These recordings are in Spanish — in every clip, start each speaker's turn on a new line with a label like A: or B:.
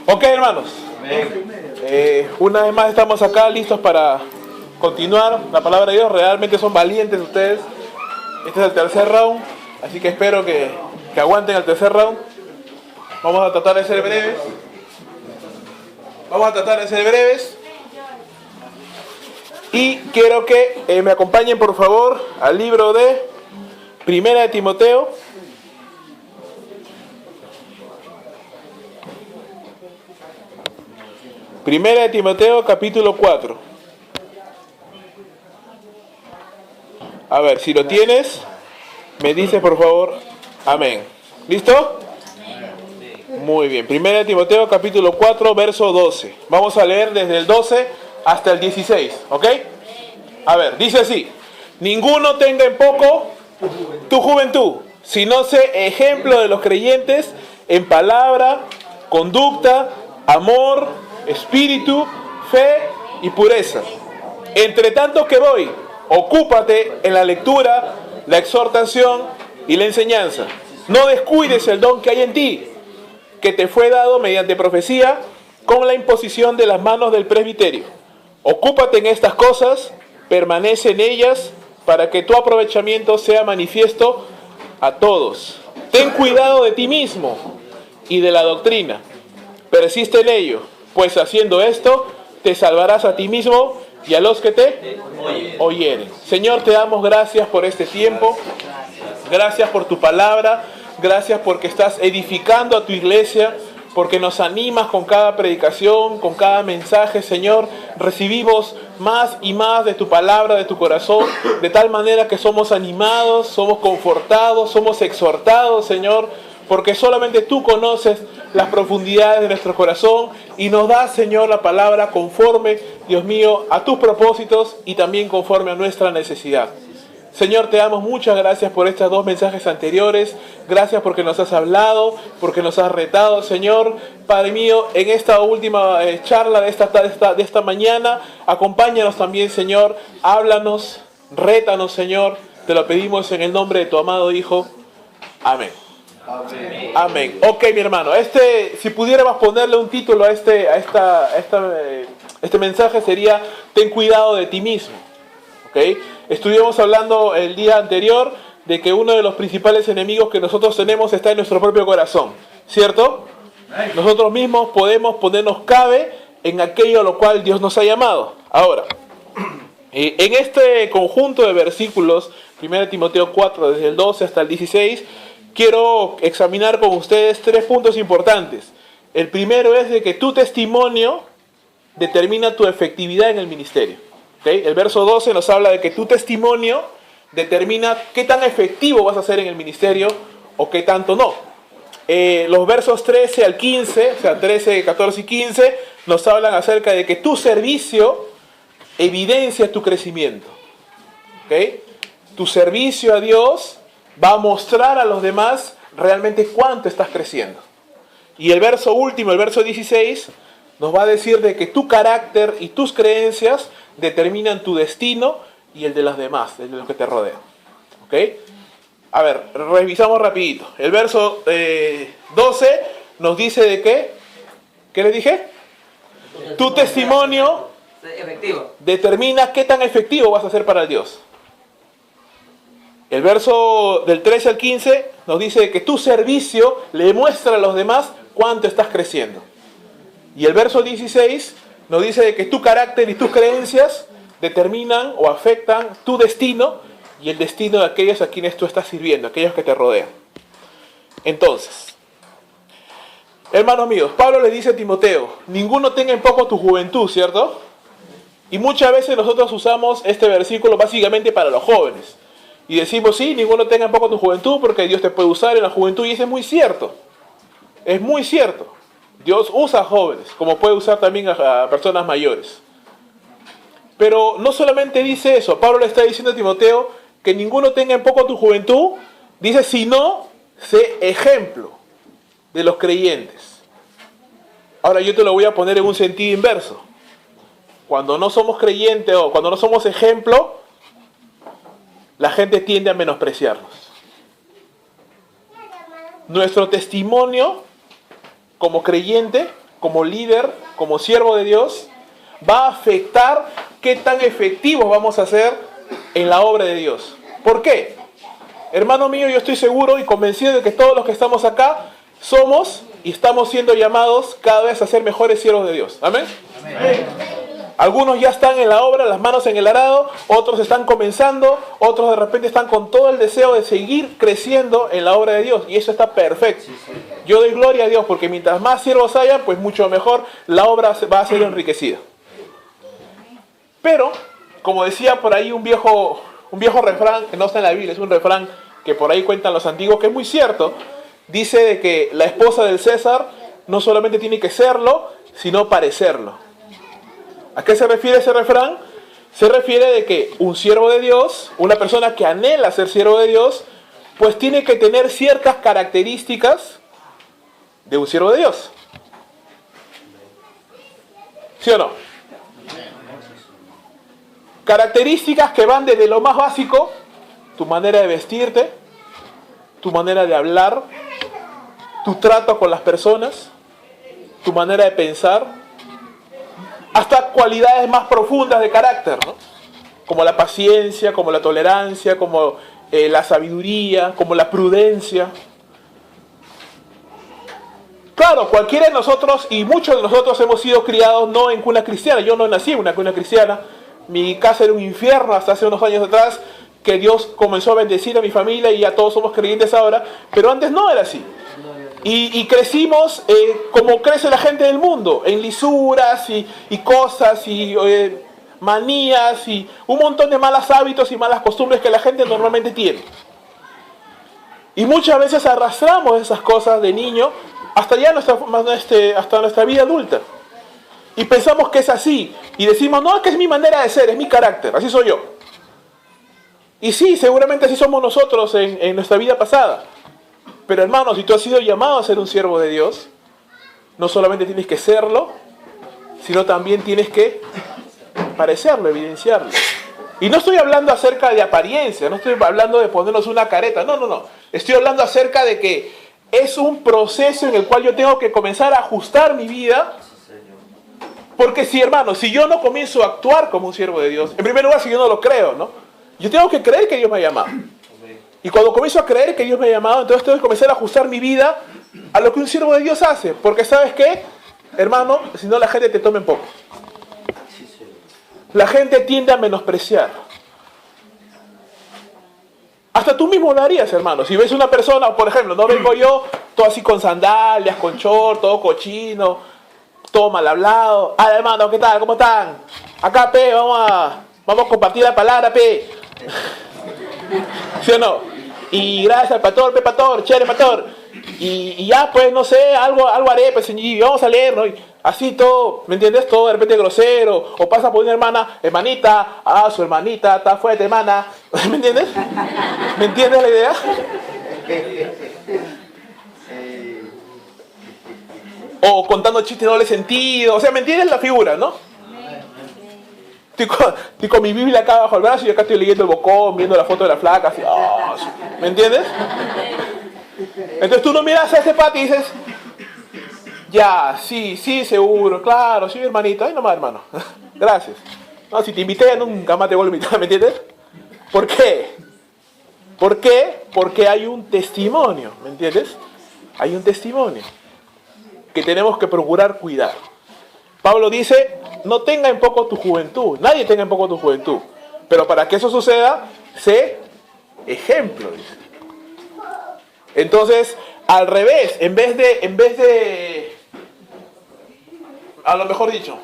A: Ok, hermanos. Una vez más estamos acá listos para continuar la palabra de Dios. Realmente son valientes ustedes. Este es el tercer round, así que espero que aguanten el tercer round. Vamos a tratar de ser breves. Y quiero que me acompañen por favor al libro de Primera de Timoteo. Primera de Timoteo, capítulo 4. A ver, si lo tienes, me dices por favor, amén. ¿Listo? Muy bien. Primera de Timoteo, capítulo 4, verso 12. Vamos a leer desde el 12 hasta el 16, ¿ok? A ver, dice así: ninguno tenga en poco tu juventud, sino sé ejemplo de los creyentes en palabra, conducta, amor, espíritu, fe y pureza. Entre tanto que voy, ocúpate en la lectura, la exhortación y la enseñanza. No descuides el don que hay en ti, que te fue dado mediante profecía con la imposición de las manos del presbiterio. Ocúpate en estas cosas, permanece en ellas, para que tu aprovechamiento sea manifiesto a todos. Ten cuidado de ti mismo y de la doctrina. Persiste en ello, pues haciendo esto te salvarás a ti mismo y a los que te oyeren. Señor, te damos gracias por este tiempo. Gracias por tu palabra. Gracias porque estás edificando a tu iglesia, porque nos animas con cada predicación, con cada mensaje, Señor. Recibimos más y más de tu palabra, de tu corazón, de tal manera que somos animados, somos confortados, somos exhortados, Señor, porque solamente tú conoces las profundidades de nuestro corazón y nos das, Señor, la palabra conforme, Dios mío, a tus propósitos y también conforme a nuestra necesidad. Señor, te damos muchas gracias por estos dos mensajes anteriores. Gracias porque nos has hablado, porque nos has retado, Señor. Padre mío, en esta última charla de esta mañana, acompáñanos también, Señor. Háblanos, rétanos, Señor. Te lo pedimos en el nombre de tu amado Hijo. Amén. Amén. Amén. Ok, mi hermano. Si pudiéramos ponerle un título a este mensaje sería: ten cuidado de ti mismo. ¿Okay? Estuvimos hablando el día anterior de que uno de los principales enemigos que nosotros tenemos está en nuestro propio corazón, ¿cierto? Nosotros mismos podemos ponernos cabe en aquello a lo cual Dios nos ha llamado. Ahora, en este conjunto de versículos, 1 Timoteo 4, desde el 12 hasta el 16, quiero examinar con ustedes 3 puntos importantes. El primero es de que tu testimonio determina tu efectividad en el ministerio. ¿Okay? El verso 12 nos habla de que tu testimonio determina qué tan efectivo vas a ser en el ministerio o qué tanto no. Los versos 13 al 15, o sea, 13, 14 y 15, nos hablan acerca de que tu servicio evidencia tu crecimiento. ¿Okay? Tu servicio a Dios va a mostrar a los demás realmente cuánto estás creciendo. Y el verso último, el verso 16, nos va a decir de que tu carácter y tus creencias determinan tu destino y el de los demás, el de los que te rodean. ¿Ok? A ver, revisamos rapidito. El verso 12 nos dice de qué. ¿Qué le dije? Tu testimonio determina qué tan efectivo vas a ser para Dios. El verso del 13 al 15 nos dice que tu servicio le muestra a los demás cuánto estás creciendo. Y el verso 16 nos dice de que tu carácter y tus creencias determinan o afectan tu destino y el destino de aquellos a quienes tú estás sirviendo, aquellos que te rodean. Entonces, hermanos míos, Pablo le dice a Timoteo: ninguno tenga en poco tu juventud, ¿cierto? Y muchas veces nosotros usamos este versículo básicamente para los jóvenes. Y decimos: sí, ninguno tenga en poco tu juventud porque Dios te puede usar en la juventud. Y eso es muy cierto. Es muy cierto. Dios usa a jóvenes, como puede usar también a personas mayores. Pero no solamente dice eso. Pablo le está diciendo a Timoteo que ninguno tenga en poco tu juventud. Dice: sino sé ejemplo de los creyentes. Ahora yo te lo voy a poner en un sentido inverso. Cuando no somos creyentes o cuando no somos ejemplo, la gente tiende a menospreciarnos. Nuestro testimonio como creyente, como líder, como siervo de Dios, va a afectar qué tan efectivos vamos a ser en la obra de Dios. ¿Por qué? Hermano mío, yo estoy seguro y convencido de que todos los que estamos acá somos y estamos siendo llamados cada vez a ser mejores siervos de Dios. ¿Amén? Amén. Algunos ya están en la obra, las manos en el arado, otros están comenzando, otros de repente están con todo el deseo de seguir creciendo en la obra de Dios. Y eso está perfecto. Yo doy gloria a Dios porque mientras más siervos haya, pues mucho mejor la obra va a ser enriquecida. Pero, como decía por ahí un viejo refrán, que no está en la Biblia, es un refrán que por ahí cuentan los antiguos, que es muy cierto. Dice de que la esposa del César no solamente tiene que serlo, sino parecerlo. ¿A qué se refiere ese refrán? Se refiere de que un siervo de Dios, una persona que anhela ser siervo de Dios, pues tiene que tener ciertas características de un siervo de Dios. ¿Sí o no? Características que van desde lo más básico, tu manera de vestirte, tu manera de hablar, tu trato con las personas, tu manera de pensar, hasta cualidades más profundas de carácter, ¿no? Como la paciencia, como la tolerancia, como la sabiduría, como la prudencia. Claro, cualquiera de nosotros, y muchos de nosotros hemos sido criados no en cuna cristiana. Yo no nací en una cuna cristiana. Mi casa era un infierno hasta hace unos años atrás, que Dios comenzó a bendecir a mi familia y ya todos somos creyentes ahora, pero antes no era así. Y crecimos como crece la gente del mundo, en lisuras y cosas y manías y un montón de malos hábitos y malas costumbres que la gente normalmente tiene. Y muchas veces arrastramos esas cosas de niño hasta ya hasta nuestra vida adulta. Y pensamos que es así. Y decimos, no, es que es mi manera de ser, es mi carácter, así soy yo. Y sí, seguramente así somos nosotros en nuestra vida pasada. Pero hermano, si tú has sido llamado a ser un siervo de Dios, no solamente tienes que serlo, sino también tienes que parecerlo, evidenciarlo. Y no estoy hablando acerca de apariencia, no estoy hablando de ponernos una careta, no. Estoy hablando acerca de que es un proceso en el cual yo tengo que comenzar a ajustar mi vida. Porque si, hermano, si yo no comienzo a actuar como un siervo de Dios, en primer lugar, si yo no lo creo, ¿no? Yo tengo que creer que Dios me ha llamado. Y cuando comienzo a creer que Dios me ha llamado, entonces tengo que comenzar a ajustar mi vida a lo que un siervo de Dios hace. Porque ¿sabes qué? Hermano, si no la gente te toma en poco. La gente tiende a menospreciar. Hasta tú mismo lo harías, hermano. Si ves una persona, por ejemplo, no vengo yo todo así con sandalias, con short, todo cochino, todo mal hablado. Ah, hermano, ¿qué tal? ¿Cómo están? Acá, pe, vamos a compartir la palabra, pe. ¿Sí o no? Y gracias al pastor, pe pastor, chévere pastor. Y ya pues, no sé, algo haré, pues, y vamos a leer, ¿no? Y así todo, ¿me entiendes? Todo de repente grosero. O pasa por una hermanita, su hermanita, está fuerte, hermana. ¿Me entiendes? ¿Me entiendes la idea? O contando chistes de doble sentido. O sea, ¿me entiendes la figura, no? Estoy con mi Biblia acá bajo el brazo y acá estoy leyendo el bocón, viendo la foto de la flaca, así, ¿me entiendes? Entonces tú no miras a ese pati y dices, ya, sí, seguro, claro, sí, hermanito, ay nomás, hermano, gracias. No, si te invité, nunca más te vuelvo a invitar, ¿me entiendes? ¿Por qué? ¿Por qué? Porque hay un testimonio, ¿me entiendes? Hay un testimonio que tenemos que procurar cuidar. Pablo dice, no tenga en poco tu juventud. Nadie tenga en poco tu juventud. Pero para que eso suceda, sé ejemplo, dice. Entonces, al revés, en vez de, a lo mejor dicho,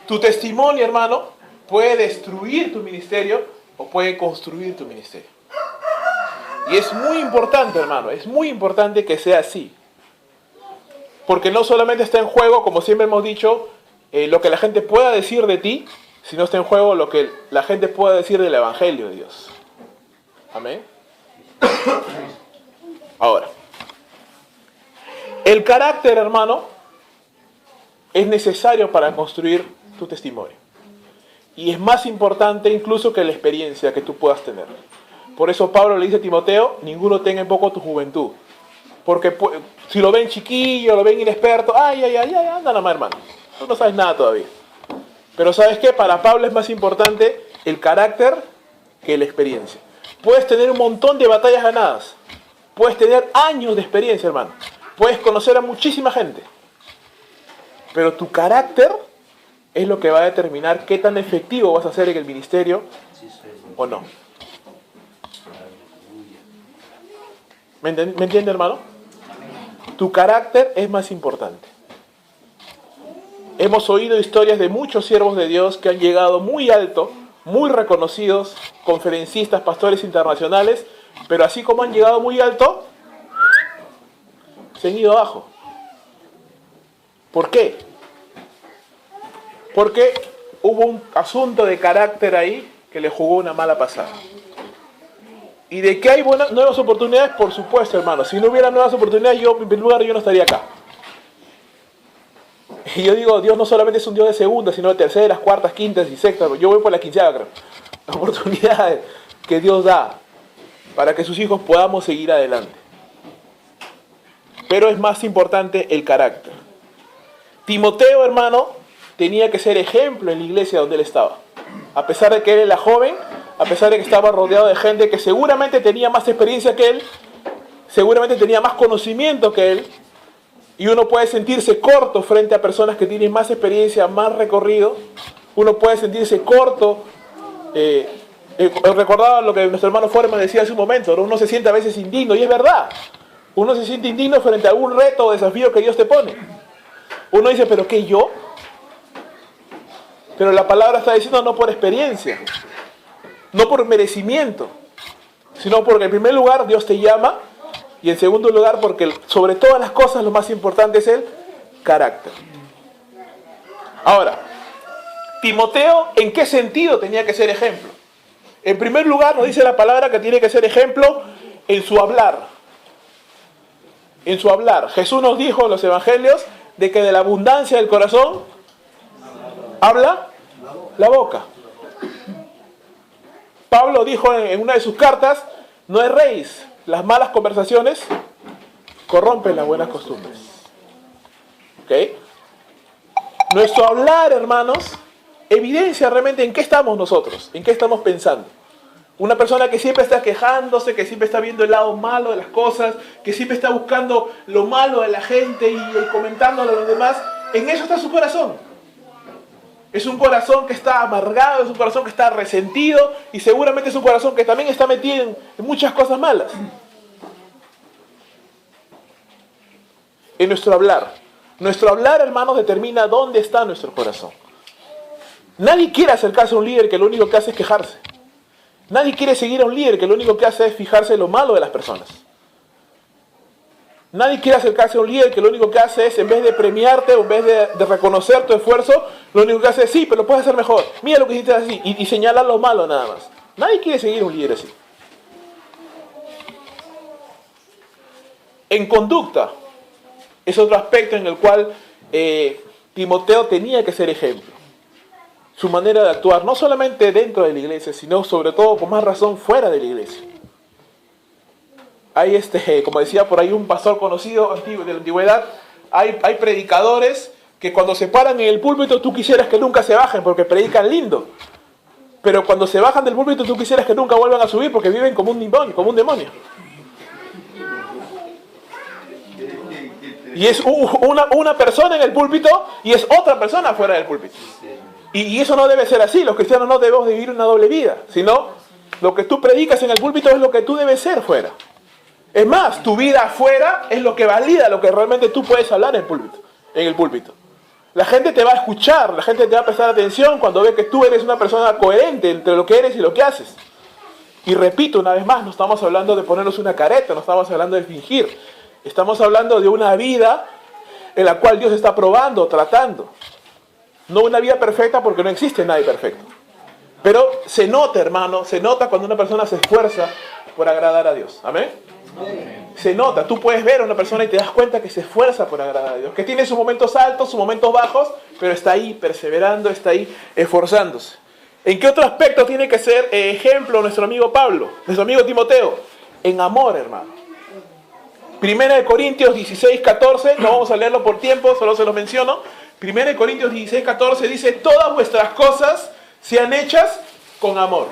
A: tu testimonio, hermano, puede destruir tu ministerio o puede construir tu ministerio. Y es muy importante, hermano, es muy importante que sea así. Porque no solamente está en juego, como siempre hemos dicho, lo que la gente pueda decir de ti, sino está en juego lo que la gente pueda decir del Evangelio de Dios. Amén. Ahora, el carácter, hermano, es necesario para construir tu testimonio. Y es más importante incluso que la experiencia que tú puedas tener. Por eso Pablo le dice a Timoteo, ninguno tenga en poco tu juventud. Porque si lo ven chiquillo, lo ven inexperto, ay, anda nada más, hermano. Tú no sabes nada todavía. Pero ¿sabes qué? Para Pablo es más importante el carácter que la experiencia. Puedes tener un montón de batallas ganadas. Puedes tener años de experiencia, hermano. Puedes conocer a muchísima gente. Pero tu carácter es lo que va a determinar qué tan efectivo vas a ser en el ministerio o no. ¿Me entiende, hermano? Tu carácter es más importante. Hemos oído historias de muchos siervos de Dios que han llegado muy alto, muy reconocidos, conferencistas, pastores internacionales, pero así como han llegado muy alto, se han ido abajo. ¿Por qué? Porque hubo un asunto de carácter ahí que le jugó una mala pasada. ¿Y de que hay nuevas oportunidades? Por supuesto, hermano. Si no hubiera nuevas oportunidades, en primer lugar, yo no estaría acá. Y yo digo, Dios no solamente es un Dios de segunda, sino de terceras, cuartas, quintas y sextas. Yo voy por la quinceava, creo. Las oportunidades que Dios da para que sus hijos podamos seguir adelante. Pero es más importante el carácter. Timoteo, hermano, tenía que ser ejemplo en la iglesia donde él estaba. A pesar de que él era joven, a pesar de que estaba rodeado de gente que seguramente tenía más experiencia que él, seguramente tenía más conocimiento que él, y uno puede sentirse corto frente a personas que tienen más experiencia, más recorrido. Uno puede sentirse corto. Recordaba lo que nuestro hermano Foreman decía hace un momento, ¿no? Uno se siente a veces indigno, y es verdad. Uno se siente indigno frente a algún reto o desafío que Dios te pone. Uno dice, ¿pero qué yo? Pero la palabra está diciendo no por experiencia, no por merecimiento, sino porque en primer lugar Dios te llama, y en segundo lugar porque sobre todas las cosas lo más importante es el carácter. Ahora, Timoteo, ¿en qué sentido tenía que ser ejemplo? En primer lugar nos dice la palabra que tiene que ser ejemplo en su hablar. En su hablar. Jesús nos dijo en los evangelios de que de la abundancia del corazón habla la boca. Pablo dijo en una de sus cartas, no erréis, las malas conversaciones corrompen las buenas costumbres. ¿Ok? Nuestro hablar, hermanos, evidencia realmente en qué estamos nosotros, en qué estamos pensando. Una persona que siempre está quejándose, que siempre está viendo el lado malo de las cosas, que siempre está buscando lo malo de la gente y comentándolo a los demás, en eso está su corazón. Es un corazón que está amargado, es un corazón que está resentido y seguramente es un corazón que también está metido en muchas cosas malas. En nuestro hablar, hermanos, determina dónde está nuestro corazón. Nadie quiere acercarse a un líder que lo único que hace es quejarse. Nadie quiere seguir a un líder que lo único que hace es fijarse en lo malo de las personas. Nadie quiere acercarse a un líder que lo único que hace es, en vez de premiarte o en vez de reconocer tu esfuerzo, lo único que hace es, sí, pero lo puedes hacer mejor. Mira lo que hiciste así. Y señalar lo malo nada más. Nadie quiere seguir a un líder así. En conducta, es otro aspecto en el cual Timoteo tenía que ser ejemplo. Su manera de actuar, no solamente dentro de la iglesia, sino sobre todo, con más razón, fuera de la iglesia. Hay como decía por ahí un pastor conocido de la antigüedad, hay predicadores que cuando se paran en el púlpito tú quisieras que nunca se bajen porque predican lindo. Pero cuando se bajan del púlpito tú quisieras que nunca vuelvan a subir porque viven como un demonio. Y es una persona en el púlpito y es otra persona fuera del púlpito. Y eso no debe ser así. Los cristianos no debemos vivir una doble vida, sino lo que tú predicas en el púlpito es lo que tú debes ser fuera. Es más, tu vida afuera es lo que valida lo que realmente tú puedes hablar en el púlpito. La gente te va a escuchar, la gente te va a prestar atención cuando ve que tú eres una persona coherente entre lo que eres y lo que haces. Y repito una vez más, no estamos hablando de ponernos una careta, no estamos hablando de fingir. Estamos hablando de una vida en la cual Dios está probando, tratando. No una vida perfecta porque no existe nadie perfecto. Pero se nota, hermano, se nota cuando una persona se esfuerza por agradar a Dios. ¿Amén? Se nota, tú puedes ver a una persona y te das cuenta que se esfuerza por agradar a Dios, que tiene sus momentos altos, sus momentos bajos, pero está ahí perseverando, está ahí esforzándose. ¿En qué otro aspecto tiene que ser ejemplo nuestro amigo Pablo, nuestro amigo Timoteo? En amor, hermano. Primera de Corintios 16, 14, no vamos a leerlo por tiempo, solo se los menciono. Primera de Corintios 16, 14 dice, todas vuestras cosas sean hechas con amor.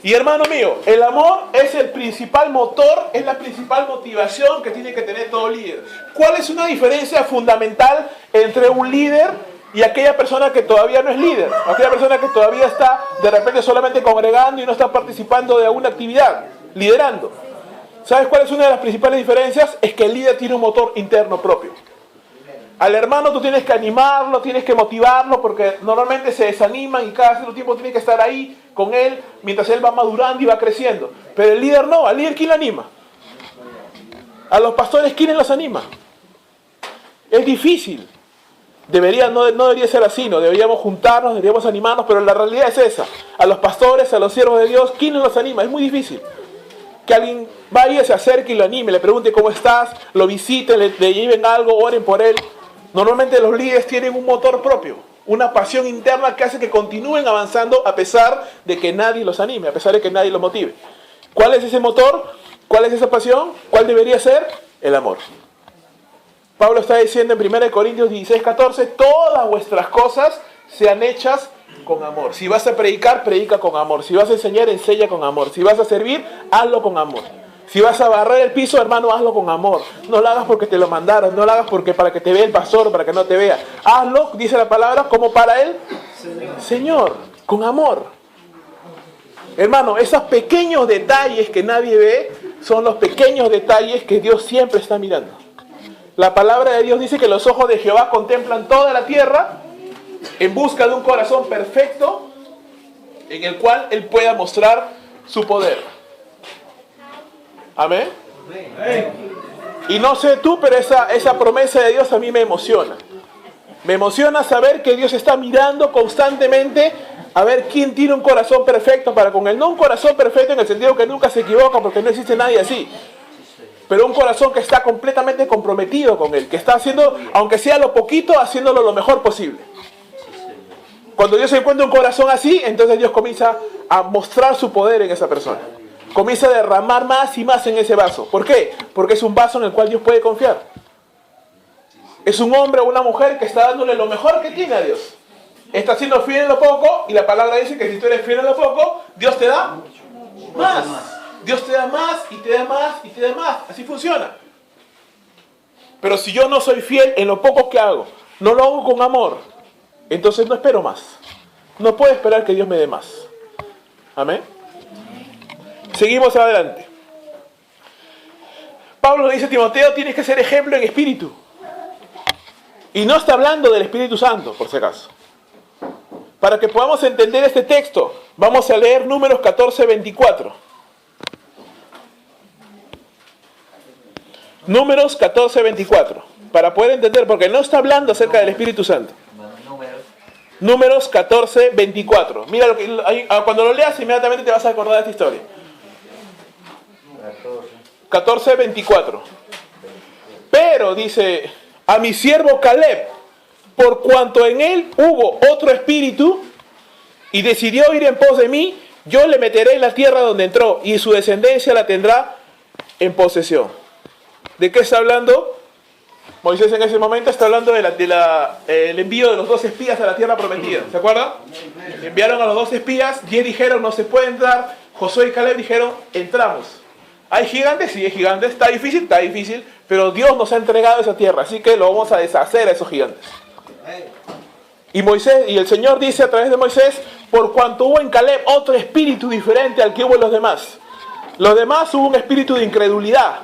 A: Y hermano mío, el amor es el principal motor, es la principal motivación que tiene que tener todo líder. ¿Cuál es una diferencia fundamental entre un líder y aquella persona que todavía no es líder? Aquella persona que todavía está de repente solamente congregando y no está participando de alguna actividad, liderando. ¿Sabes cuál es una de las principales diferencias? Es que el líder tiene un motor interno propio. Al hermano tú tienes que animarlo, tienes que motivarlo, porque normalmente se desaniman y cada cierto tiempo tiene que estar ahí con él, mientras él va madurando y va creciendo. Pero el líder no, al líder ¿quién lo anima? A los pastores ¿quién los anima? Es difícil. No debería ser así, no deberíamos juntarnos, deberíamos animarnos, pero la realidad es esa. A los pastores, a los siervos de Dios, ¿quién los anima? Es muy difícil. Que alguien vaya, se acerque y lo anime, le pregunte cómo estás, lo visiten, le lleven algo, oren por él. Normalmente los líderes tienen un motor propio, una pasión interna que hace que continúen avanzando a pesar de que nadie los anime, a pesar de que nadie los motive. ¿Cuál es ese motor? ¿Cuál es esa pasión? ¿Cuál debería ser? El amor. Pablo está diciendo en 1 Corintios 16, 14, todas vuestras cosas sean hechas con amor. Si vas a predicar, predica con amor. Si vas a enseñar, enseña con amor. Si vas a servir, hazlo con amor. Si vas a barrer el piso, hermano, hazlo con amor. No lo hagas porque te lo mandaron, no lo hagas porque para que te vea el pastor, para que no te vea. Hazlo, dice la palabra, como para él, Señor, con amor. Hermano, esos pequeños detalles que nadie ve son los pequeños detalles que Dios siempre está mirando. La palabra de Dios dice que los ojos de Jehová contemplan toda la tierra en busca de un corazón perfecto en el cual Él pueda mostrar su poder. Amén. Y no sé tú, pero esa promesa de Dios a mí me emociona. Me emociona saber que Dios está mirando constantemente a ver quién tiene un corazón perfecto para con Él. No un corazón perfecto en el sentido que nunca se equivoca, porque no existe nadie así. Pero un corazón que está completamente comprometido con Él, que está haciendo, aunque sea lo poquito, haciéndolo lo mejor posible. Cuando Dios encuentra un corazón así, entonces Dios comienza a mostrar su poder en esa persona. Comienza a derramar más y más en ese vaso. ¿Por qué? Porque es un vaso en el cual Dios puede confiar. Es un hombre o una mujer que está dándole lo mejor que tiene a Dios. Está siendo fiel en lo poco, y la palabra dice que si tú eres fiel en lo poco, Dios te da más. Dios te da más y te da más y te da más. Así funciona. Pero si yo no soy fiel en lo poco que hago, no lo hago con amor, entonces no espero más. No puedo esperar que Dios me dé más. Amén. Seguimos adelante. Pablo le dice a Timoteo, tienes que ser ejemplo en espíritu. Y no está hablando del Espíritu Santo, por si acaso. Para que podamos entender este texto, vamos a leer Números 14, 24. Números 14, 24. Para poder entender, porque no está hablando acerca del Espíritu Santo. Números 14, 24. Mira, cuando lo leas inmediatamente te vas a acordar de esta historia. 14, 24. Pero, dice, a mi siervo Caleb, por cuanto en él hubo otro espíritu y decidió ir en pos de mí, yo le meteré en la tierra donde entró y su descendencia la tendrá en posesión. ¿De qué está hablando? Moisés en ese momento está hablando del envío de los 2 espías a la tierra prometida. ¿Se acuerdan? Enviaron a los 2 espías, 10 dijeron no se puede entrar, Josué y Caleb dijeron entramos. ¿Hay gigantes? Sí, hay gigantes. ¿Está difícil, pero Dios nos ha entregado esa tierra, así que lo vamos a deshacer a esos gigantes. Y el Señor dice a través de Moisés, por cuanto hubo en Caleb otro espíritu diferente al que hubo en los demás. Los demás hubo un espíritu de incredulidad.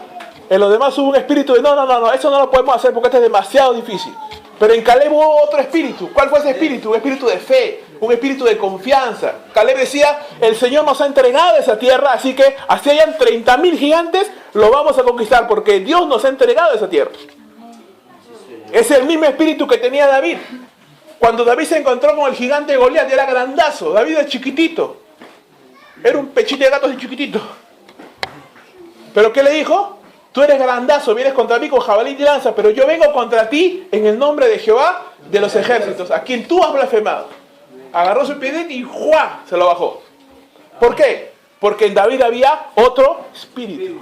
A: En los demás hubo un espíritu de no, eso no lo podemos hacer porque esto es demasiado difícil. Pero en Caleb hubo otro espíritu. ¿Cuál fue ese espíritu? Un espíritu de fe, un espíritu de confianza. Caleb decía, el Señor nos ha entregado esa tierra, así que así hayan 30.000 gigantes, lo vamos a conquistar porque Dios nos ha entregado esa tierra. Es el mismo espíritu que tenía David. Cuando David se encontró con el gigante Goliat, era grandazo. David era chiquitito. Era un pechito de gato así chiquitito. ¿Pero qué le dijo? Tú eres grandazo, vienes contra mí con jabalí y lanza, pero yo vengo contra ti en el nombre de Jehová de los ejércitos, a quien tú has blasfemado. Agarró su piedra y ¡juá! Se lo bajó. ¿Por qué? Porque en David había otro espíritu.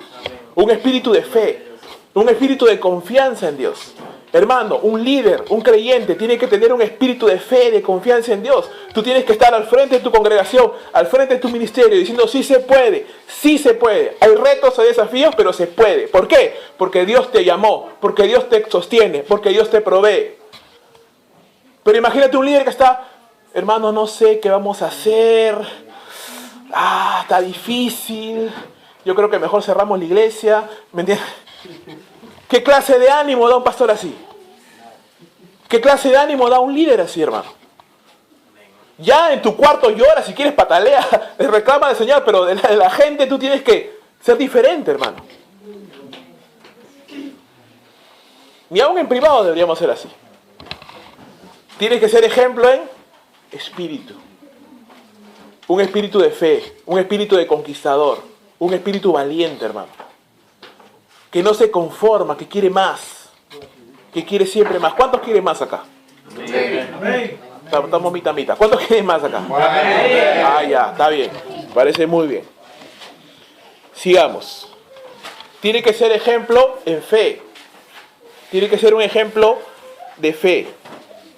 A: Un espíritu de fe, Un espíritu de confianza en Dios. Hermano, un líder, un creyente, tiene que tener un espíritu de fe, de confianza en Dios. Tú tienes que estar al frente de tu congregación, al frente de tu ministerio, diciendo sí se puede, sí se puede. Hay retos, hay desafíos, pero se puede. ¿Por qué? Porque Dios te llamó, porque Dios te sostiene, porque Dios te provee. Pero imagínate un líder que está, hermano, no sé qué vamos a hacer. Está difícil. Yo creo que mejor cerramos la iglesia. ¿Me entiendes? ¿Qué clase de ánimo da un pastor así? ¿Qué clase de ánimo da un líder así, hermano? Ya en tu cuarto llora, si quieres patalea, le reclama al Señor, pero de la gente tú tienes que ser diferente, hermano. Ni aún en privado deberíamos ser así. Tienes que ser ejemplo en espíritu. Un espíritu de fe, un espíritu de conquistador, un espíritu valiente, hermano. Que no se conforma, que quiere más, que quiere siempre más. ¿Cuántos quieren más acá? Amén. Estamos mitad. ¿Cuántos quieren más acá? Amén. Ya, está bien. Parece muy bien. Sigamos. Tiene que ser ejemplo en fe. Tiene que ser un ejemplo de fe.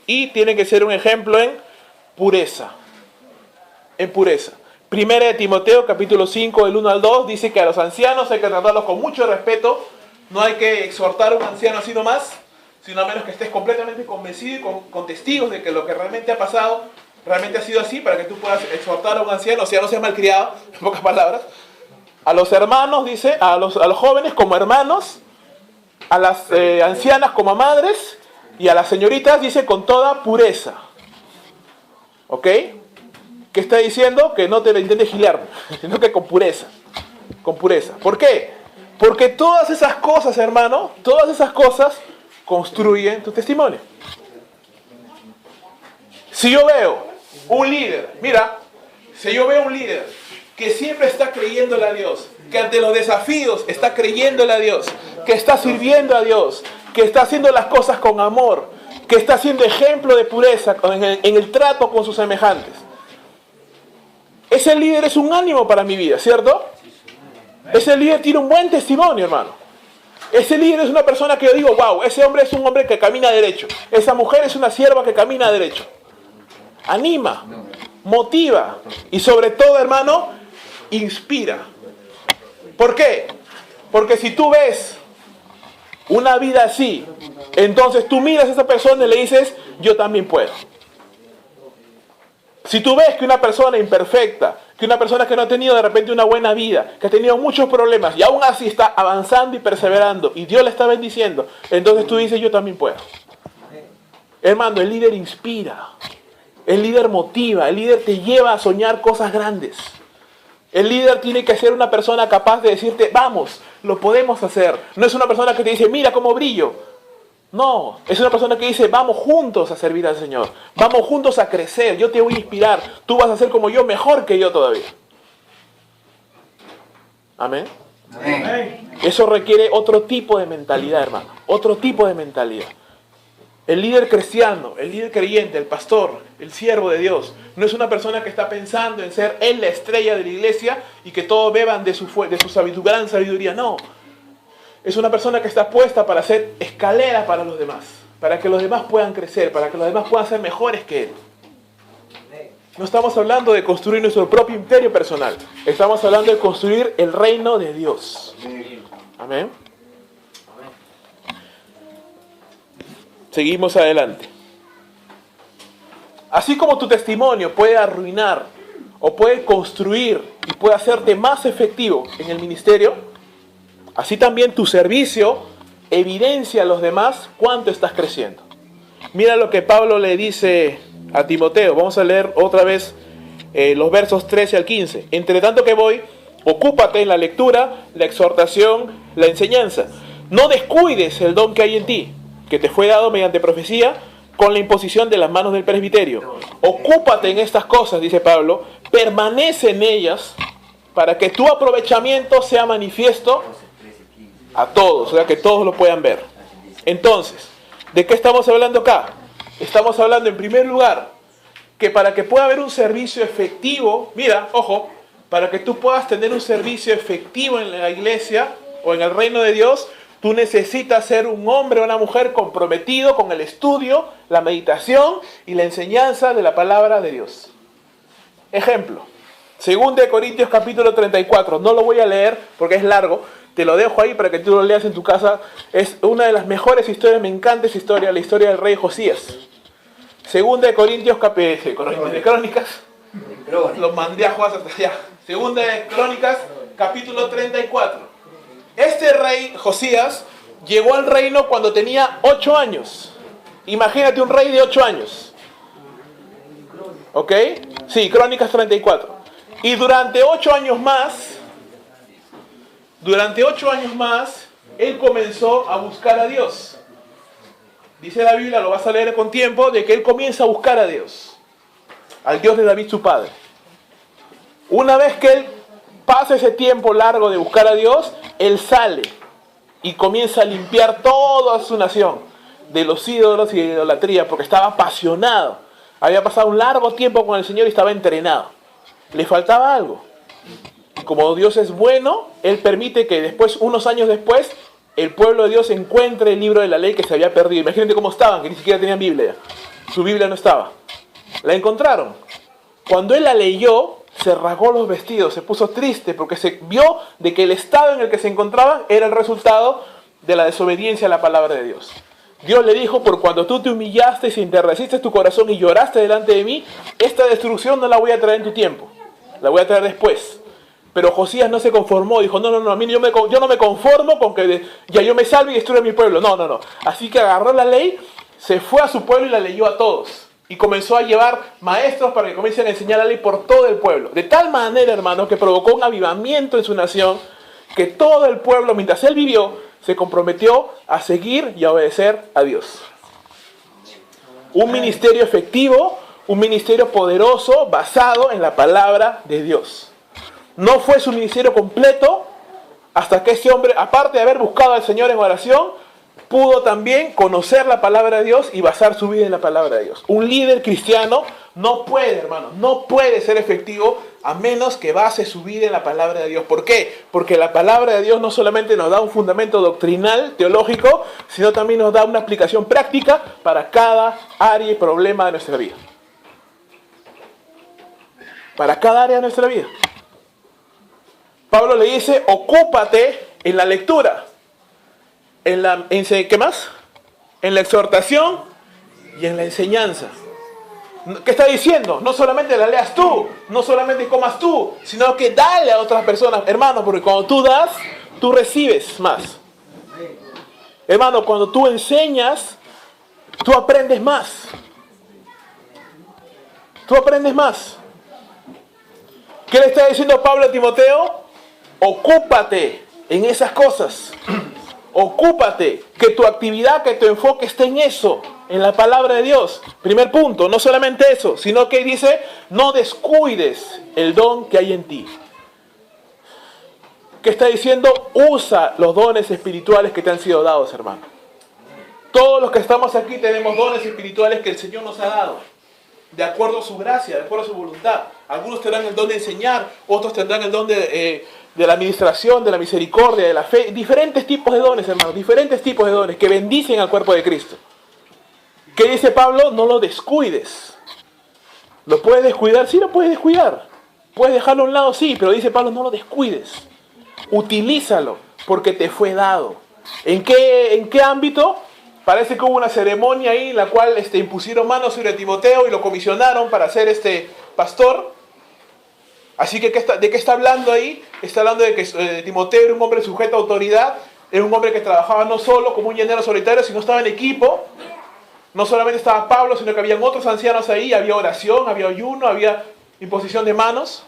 A: Y tiene que ser un ejemplo en pureza. En pureza. Primera de Timoteo, capítulo 5, del 1 al 2, dice que a los ancianos hay que tratarlos con mucho respeto. No hay que exhortar a un anciano así nomás, sino a menos que estés completamente convencido y con testigos de que lo que realmente ha pasado, realmente ha sido así, para que tú puedas exhortar a un anciano, o sea, no seas malcriado, en pocas palabras. A los hermanos, dice, a los jóvenes como hermanos, a las ancianas como madres, y a las señoritas, dice, con toda pureza. ¿Ok? ¿Qué está diciendo? Que no te lo intentes gilear, sino que con pureza. Con pureza. ¿Por qué? Porque todas esas cosas, hermano, todas esas cosas construyen tu testimonio. Si yo veo un líder, mira, si yo veo un líder que siempre está creyéndole a Dios, que ante los desafíos está creyéndole a Dios, que está sirviendo a Dios, que está haciendo las cosas con amor, que está siendo ejemplo de pureza en el trato con sus semejantes. Ese líder es un ánimo para mi vida, ¿cierto? Ese líder tiene un buen testimonio, hermano. Ese líder es una persona que yo digo, wow, ese hombre es un hombre que camina derecho. Esa mujer es una sierva que camina derecho. Anima, motiva y sobre todo, hermano, inspira. ¿Por qué? Porque si tú ves una vida así, entonces tú miras a esa persona y le dices, yo también puedo. Si tú ves que una persona imperfecta, que una persona que no ha tenido de repente una buena vida, que ha tenido muchos problemas y aún así está avanzando y perseverando y Dios le está bendiciendo, entonces tú dices, yo también puedo. Hermano, el líder inspira, el líder motiva, el líder te lleva a soñar cosas grandes. El líder tiene que ser una persona capaz de decirte, vamos, lo podemos hacer. No es una persona que te dice, mira cómo brillo. No, es una persona que dice, vamos juntos a servir al Señor. Vamos juntos a crecer, yo te voy a inspirar. Tú vas a ser como yo, mejor que yo todavía. Amén. Amén. Eso requiere otro tipo de mentalidad, hermano. Otro tipo de mentalidad. El líder cristiano, el líder creyente, el pastor, el siervo de Dios, no es una persona que está pensando en ser él la estrella de la iglesia y que todos beban de su gran sabiduría. No. Es una persona que está puesta para ser escalera para los demás, para que los demás puedan crecer, para que los demás puedan ser mejores que él. No estamos hablando de construir nuestro propio imperio personal, estamos hablando de construir el reino de Dios. Amén. Seguimos adelante. Así como tu testimonio puede arruinar o puede construir y puede hacerte más efectivo en el ministerio, así también tu servicio evidencia a los demás cuánto estás creciendo. Mira lo que Pablo le dice a Timoteo. Vamos a leer otra vez los versos 13 al 15. Entre tanto que voy, ocúpate en la lectura, la exhortación, la enseñanza. No descuides el don que hay en ti, que te fue dado mediante profecía, con la imposición de las manos del presbiterio. Ocúpate en estas cosas, dice Pablo, permanece en ellas, para que tu aprovechamiento sea manifiesto a todos, o sea, que todos lo puedan ver. Entonces, ¿de qué estamos hablando acá? Estamos hablando en primer lugar que para que pueda haber un servicio efectivo, mira, ojo, para que tú puedas tener un servicio efectivo en la iglesia o en el reino de Dios, Tú necesitas ser un hombre o una mujer comprometido con el estudio, la meditación y la enseñanza de la palabra de Dios. Ejemplo, 2 Corintios capítulo 34. No lo voy a leer porque es largo. Te lo dejo ahí para que tú lo leas en tu casa. Es una de las mejores historias, me encanta esa historia, la historia del rey Josías. 2 Corintios, de Crónicas. Los mandé a Juan hasta allá. 2 Crónicas, capítulo 34. Este rey Josías llegó al reino cuando tenía 8 años. Imagínate un rey de 8 años. ¿Ok? Sí, Crónicas 34. Y durante 8 años más, él comenzó a buscar a Dios. Dice la Biblia, lo vas a leer con tiempo, de que él comienza a buscar a Dios. Al Dios de David su padre. Una vez que él pasa ese tiempo largo de buscar a Dios, él sale y comienza a limpiar toda su nación de los ídolos y de idolatría, porque estaba apasionado. Había pasado un largo tiempo con el Señor y estaba entrenado. Le faltaba algo. Y como Dios es bueno, Él permite que después, unos años después, el pueblo de Dios encuentre el libro de la ley que se había perdido. Imagínate cómo estaban, que ni siquiera tenían Biblia. Su Biblia no estaba. La encontraron. Cuando él la leyó, se rasgó los vestidos, se puso triste porque se vio de que el estado en el que se encontraban era el resultado de la desobediencia a la palabra de Dios. Dios le dijo, por cuando tú te humillaste y enterreciste tu corazón y lloraste delante de mí, esta destrucción no la voy a traer en tu tiempo, la voy a traer después. Pero Josías no se conformó, dijo, no, a mí yo no me conformo con que ya yo me salve y destruya a mi pueblo. No. Así que agarró la ley, se fue a su pueblo y la leyó a todos. Y comenzó a llevar maestros para que comiencen a enseñar la ley por todo el pueblo. De tal manera, hermano, que provocó un avivamiento en su nación, que todo el pueblo, mientras él vivió, se comprometió a seguir y a obedecer a Dios. Un ministerio efectivo, un ministerio poderoso, basado en la palabra de Dios. No fue su ministerio completo hasta que ese hombre, aparte de haber buscado al Señor en oración, pudo también conocer la palabra de Dios y basar su vida en la palabra de Dios. Un líder cristiano no puede, hermano, no puede ser efectivo a menos que base su vida en la palabra de Dios. ¿Por qué? Porque la palabra de Dios no solamente nos da un fundamento doctrinal, teológico, sino también nos da una aplicación práctica para cada área y problema de nuestra vida. Para cada área de nuestra vida. Pablo le dice, ocúpate en la lectura. ¿Qué más? En la exhortación y en la enseñanza. ¿Qué está diciendo? No solamente la leas tú, no solamente comas tú, sino que dale a otras personas, hermano, porque cuando tú das, tú recibes más. Hermano, cuando tú enseñas, tú aprendes más. Tú aprendes más. ¿Qué le está diciendo Pablo a Timoteo? Ocúpate en esas cosas. Ocúpate, que tu actividad, que tu enfoque esté en eso, en la palabra de Dios. Primer punto, no solamente eso, sino que dice, no descuides el don que hay en ti. ¿Qué está diciendo? Usa los dones espirituales que te han sido dados, hermano. Todos los que estamos aquí tenemos dones espirituales que el Señor nos ha dado, de acuerdo a su gracia, de acuerdo a su voluntad. Algunos tendrán el don de enseñar, otros tendrán el don de la administración, de la misericordia, de la fe. Diferentes tipos de dones, hermanos, diferentes tipos de dones que bendicen al cuerpo de Cristo. ¿Qué dice Pablo? No lo descuides. ¿Lo puedes descuidar? Sí, lo puedes descuidar. Puedes dejarlo a un lado, sí, pero dice Pablo, no lo descuides. Utilízalo, porque te fue dado. ¿En qué ámbito? Parece que hubo una ceremonia ahí en la cual impusieron manos sobre Timoteo y lo comisionaron para ser pastor. Así que, ¿de qué está hablando ahí? Está hablando de que Timoteo era un hombre sujeto a autoridad, era un hombre que trabajaba no solo como un llanero solitario, sino estaba en equipo. No solamente estaba Pablo, sino que habían otros ancianos ahí, había oración, había ayuno, había imposición de manos.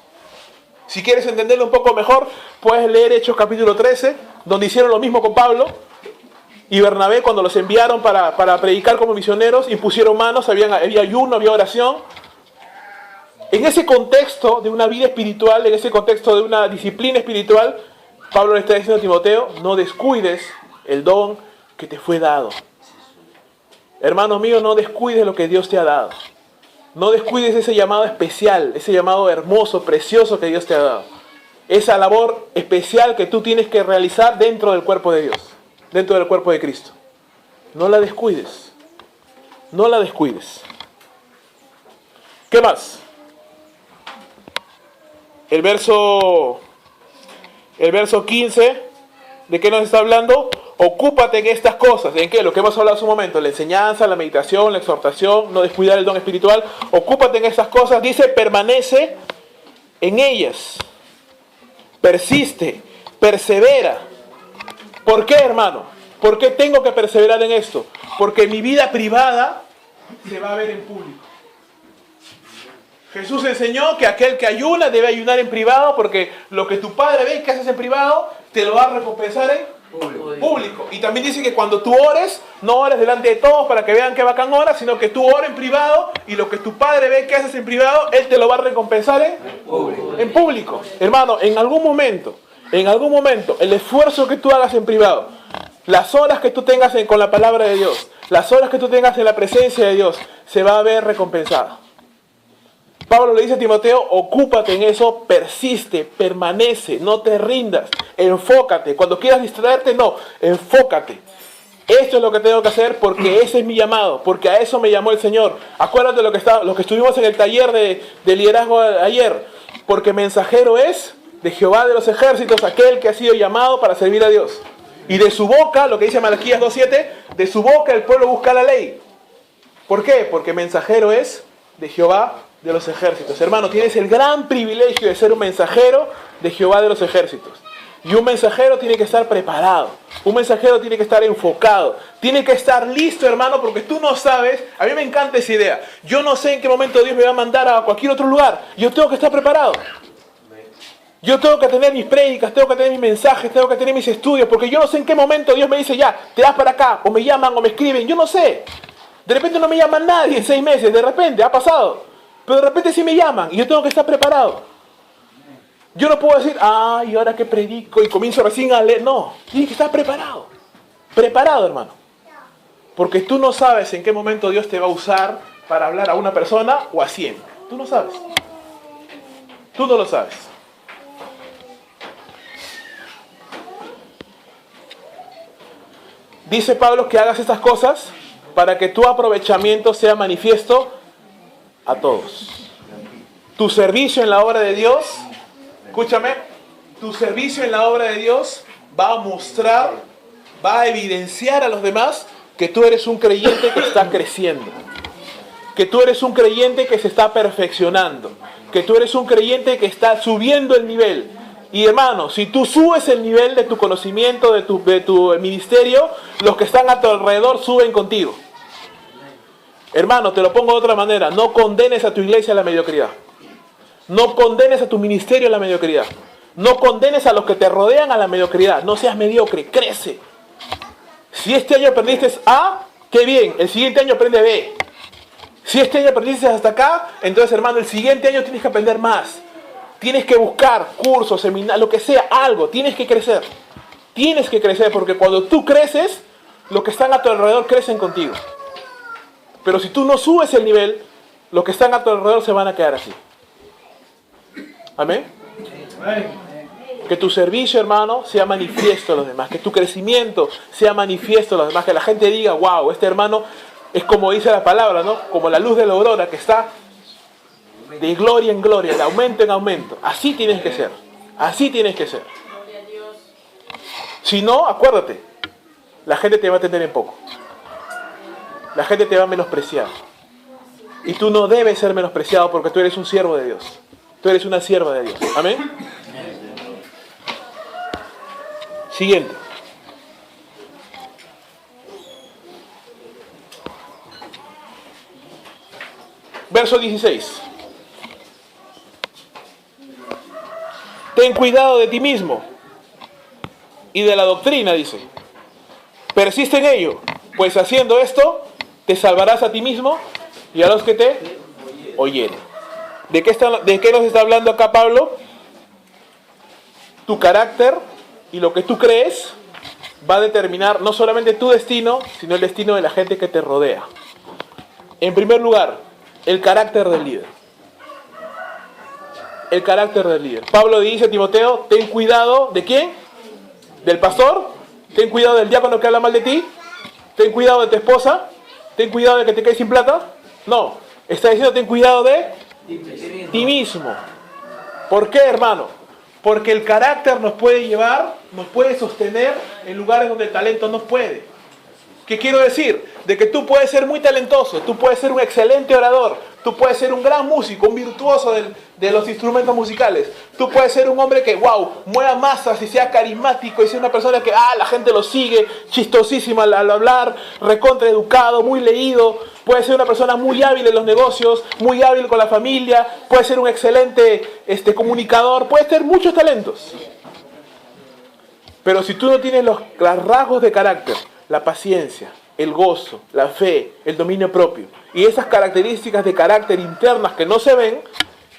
A: Si quieres entenderlo un poco mejor, puedes leer Hechos capítulo 13, donde hicieron lo mismo con Pablo y Bernabé cuando los enviaron para predicar como misioneros, impusieron manos, había ayuno, había oración. En ese contexto de una vida espiritual, en ese contexto de una disciplina espiritual, Pablo le está diciendo a Timoteo, no descuides el don que te fue dado. Hermano mío, no descuides lo que Dios te ha dado. No descuides ese llamado especial, ese llamado hermoso, precioso que Dios te ha dado. Esa labor especial que tú tienes que realizar dentro del cuerpo de Dios. dentro del cuerpo de Cristo. No la descuides. No la descuides. ¿Qué más? El verso 15, ¿de qué nos está hablando? Ocúpate en estas cosas. ¿En qué? Lo que hemos hablado hace un momento. La enseñanza, la meditación, la exhortación, no descuidar el don espiritual. Ocúpate en estas cosas. Dice, permanece en ellas. Persiste, persevera. ¿Por qué, hermano? ¿Por qué tengo que perseverar en esto? Porque mi vida privada se va a ver en público. Jesús enseñó que aquel que ayuna debe ayunar en privado, porque lo que tu padre ve que haces en privado, te lo va a recompensar en público. Y también dice que cuando tú ores, no ores delante de todos para que vean que bacán oras, sino que tú ores en privado, y lo que tu padre ve que haces en privado, él te lo va a recompensar en público. Hermano, en algún momento, el esfuerzo que tú hagas en privado, las horas que tú tengas con la palabra de Dios, las horas que tú tengas en la presencia de Dios, se va a ver recompensada. Pablo le dice a Timoteo, ocúpate en eso, persiste, permanece, no te rindas, enfócate. Cuando quieras distraerte, no, enfócate. Esto es lo que tengo que hacer porque ese es mi llamado, porque a eso me llamó el Señor. Acuérdate lo que estuvimos en el taller de liderazgo ayer, porque mensajero es de Jehová de los ejércitos, aquel que ha sido llamado para servir a Dios. Y de su boca, lo que dice Malaquías 2:7, de su boca el pueblo busca la ley. ¿Por qué? Porque mensajero es de Jehová de los ejércitos. Hermano, tienes el gran privilegio de ser un mensajero de Jehová de los ejércitos. Y un mensajero tiene que estar preparado. Un mensajero tiene que estar enfocado. Tiene que estar listo, hermano, porque tú no sabes. A mí me encanta esa idea. Yo no sé en qué momento Dios me va a mandar a cualquier otro lugar. Yo tengo que estar preparado. Yo tengo que tener mis prédicas, tengo que tener mis mensajes, tengo que tener mis estudios, porque yo no sé en qué momento Dios me dice, ya, te vas para acá, o me llaman, o me escriben. Yo no sé. De repente no me llaman nadie en 6 meses, de repente, ha pasado. Pero de repente sí me llaman y yo tengo que estar preparado. Yo no puedo decir, ay, ahora que predico y comienzo recién a leer. No, tienes que estar preparado. Preparado, hermano. Porque tú no sabes en qué momento Dios te va a usar para hablar a una persona o a 100. Tú no sabes. Tú no lo sabes. Dice Pablo que hagas estas cosas para que tu aprovechamiento sea manifiesto a todos. Tu servicio en la obra de Dios, escúchame, tu servicio en la obra de Dios va a mostrar, va a evidenciar a los demás que tú eres un creyente que está creciendo, que tú eres un creyente que se está perfeccionando, que tú eres un creyente que está subiendo el nivel. Y hermano, si tú subes el nivel de tu conocimiento, de tu ministerio, los que están a tu alrededor suben contigo. Hermano, te lo pongo de otra manera. No condenes a tu iglesia a la mediocridad. No condenes a tu ministerio a la mediocridad. No condenes a los que te rodean a la mediocridad. No seas mediocre, crece. Si este año aprendiste A, qué bien. El siguiente año aprende B. Si este año aprendiste hasta acá, entonces hermano, el siguiente año tienes que aprender más. Tienes que buscar cursos, seminarios, lo que sea, algo. Tienes que crecer. Tienes que crecer porque cuando tú creces, los que están a tu alrededor crecen contigo. Pero si tú no subes el nivel, los que están a tu alrededor se van a quedar así. Amén. Que tu servicio, hermano, sea manifiesto a los demás. Que tu crecimiento sea manifiesto a los demás. Que la gente diga, wow, este hermano es como dice la palabra, ¿no? Como la luz de la aurora que está de gloria en gloria, de aumento en aumento. Así tienes que ser. Así tienes que ser. Si no, acuérdate, la gente te va a tener en poco. La gente te va a menospreciar. Y tú no debes ser menospreciado porque tú eres un siervo de Dios. Tú eres una sierva de Dios. Amén. Siguiente. Verso 16. Ten cuidado de ti mismo y de la doctrina, dice. Persiste en ello, pues haciendo esto te salvarás a ti mismo y a los que te oyeren. ¿De qué nos está hablando acá Pablo? Tu carácter y lo que tú crees va a determinar no solamente tu destino, sino el destino de la gente que te rodea. En primer lugar, el carácter del líder. El carácter del líder. Pablo dice a Timoteo, ten cuidado, ¿de quién? ¿Del pastor? Ten cuidado del diácono que habla mal de ti. Ten cuidado de tu esposa. Ten cuidado de que te quedes sin plata. No, está diciendo ten cuidado de ti mismo. ¿Por qué, hermano? Porque el carácter nos puede llevar, nos puede sostener en lugares donde el talento no puede. ¿Qué quiero decir? De que tú puedes ser muy talentoso, tú puedes ser un excelente orador, tú puedes ser un gran músico, un virtuoso de los instrumentos musicales. Tú puedes ser un hombre que, mueva masas y sea carismático y sea una persona que, la gente lo sigue, chistosísima al hablar, recontra educado, muy leído. Puede ser una persona muy hábil en los negocios, muy hábil con la familia, puede ser un excelente comunicador, puede tener muchos talentos. Pero si tú no tienes los rasgos de carácter, la paciencia, el gozo, la fe, el dominio propio y esas características de carácter internas que no se ven,